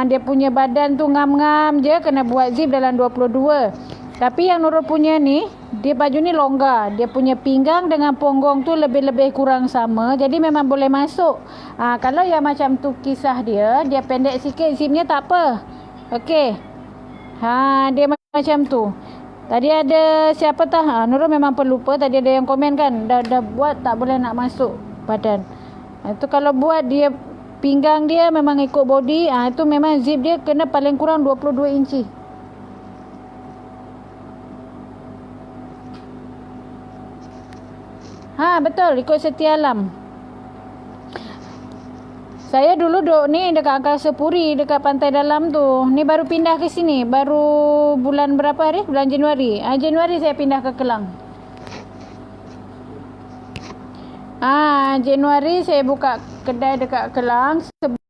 dia punya badan tu ngam-ngam je, kena buat zip dalam 22. Tapi yang Nurul punya ni, dia baju ni longgar. Dia punya pinggang dengan punggung tu lebih-lebih kurang sama. Jadi memang boleh masuk. Kalau yang macam tu kisah dia pendek sikit, zipnya tak apa. Okey. Dia macam tu. Tadi ada siapa tah? Nurul memang pelupa. Tadi ada yang komen kan, dah buat tak boleh nak masuk badan. Itu kalau buat dia pinggang dia memang ikut body, itu memang zip dia kena paling kurang 22 inci. Betul, ikut Setia Alam. Saya dulu duduk ni dekat Angkasa Puri, dekat Pantai Dalam tu. Ni baru pindah ke sini, baru bulan berapa hari? Bulan Januari. Januari saya pindah ke Kelang. Januari saya buka kedai dekat Kelang.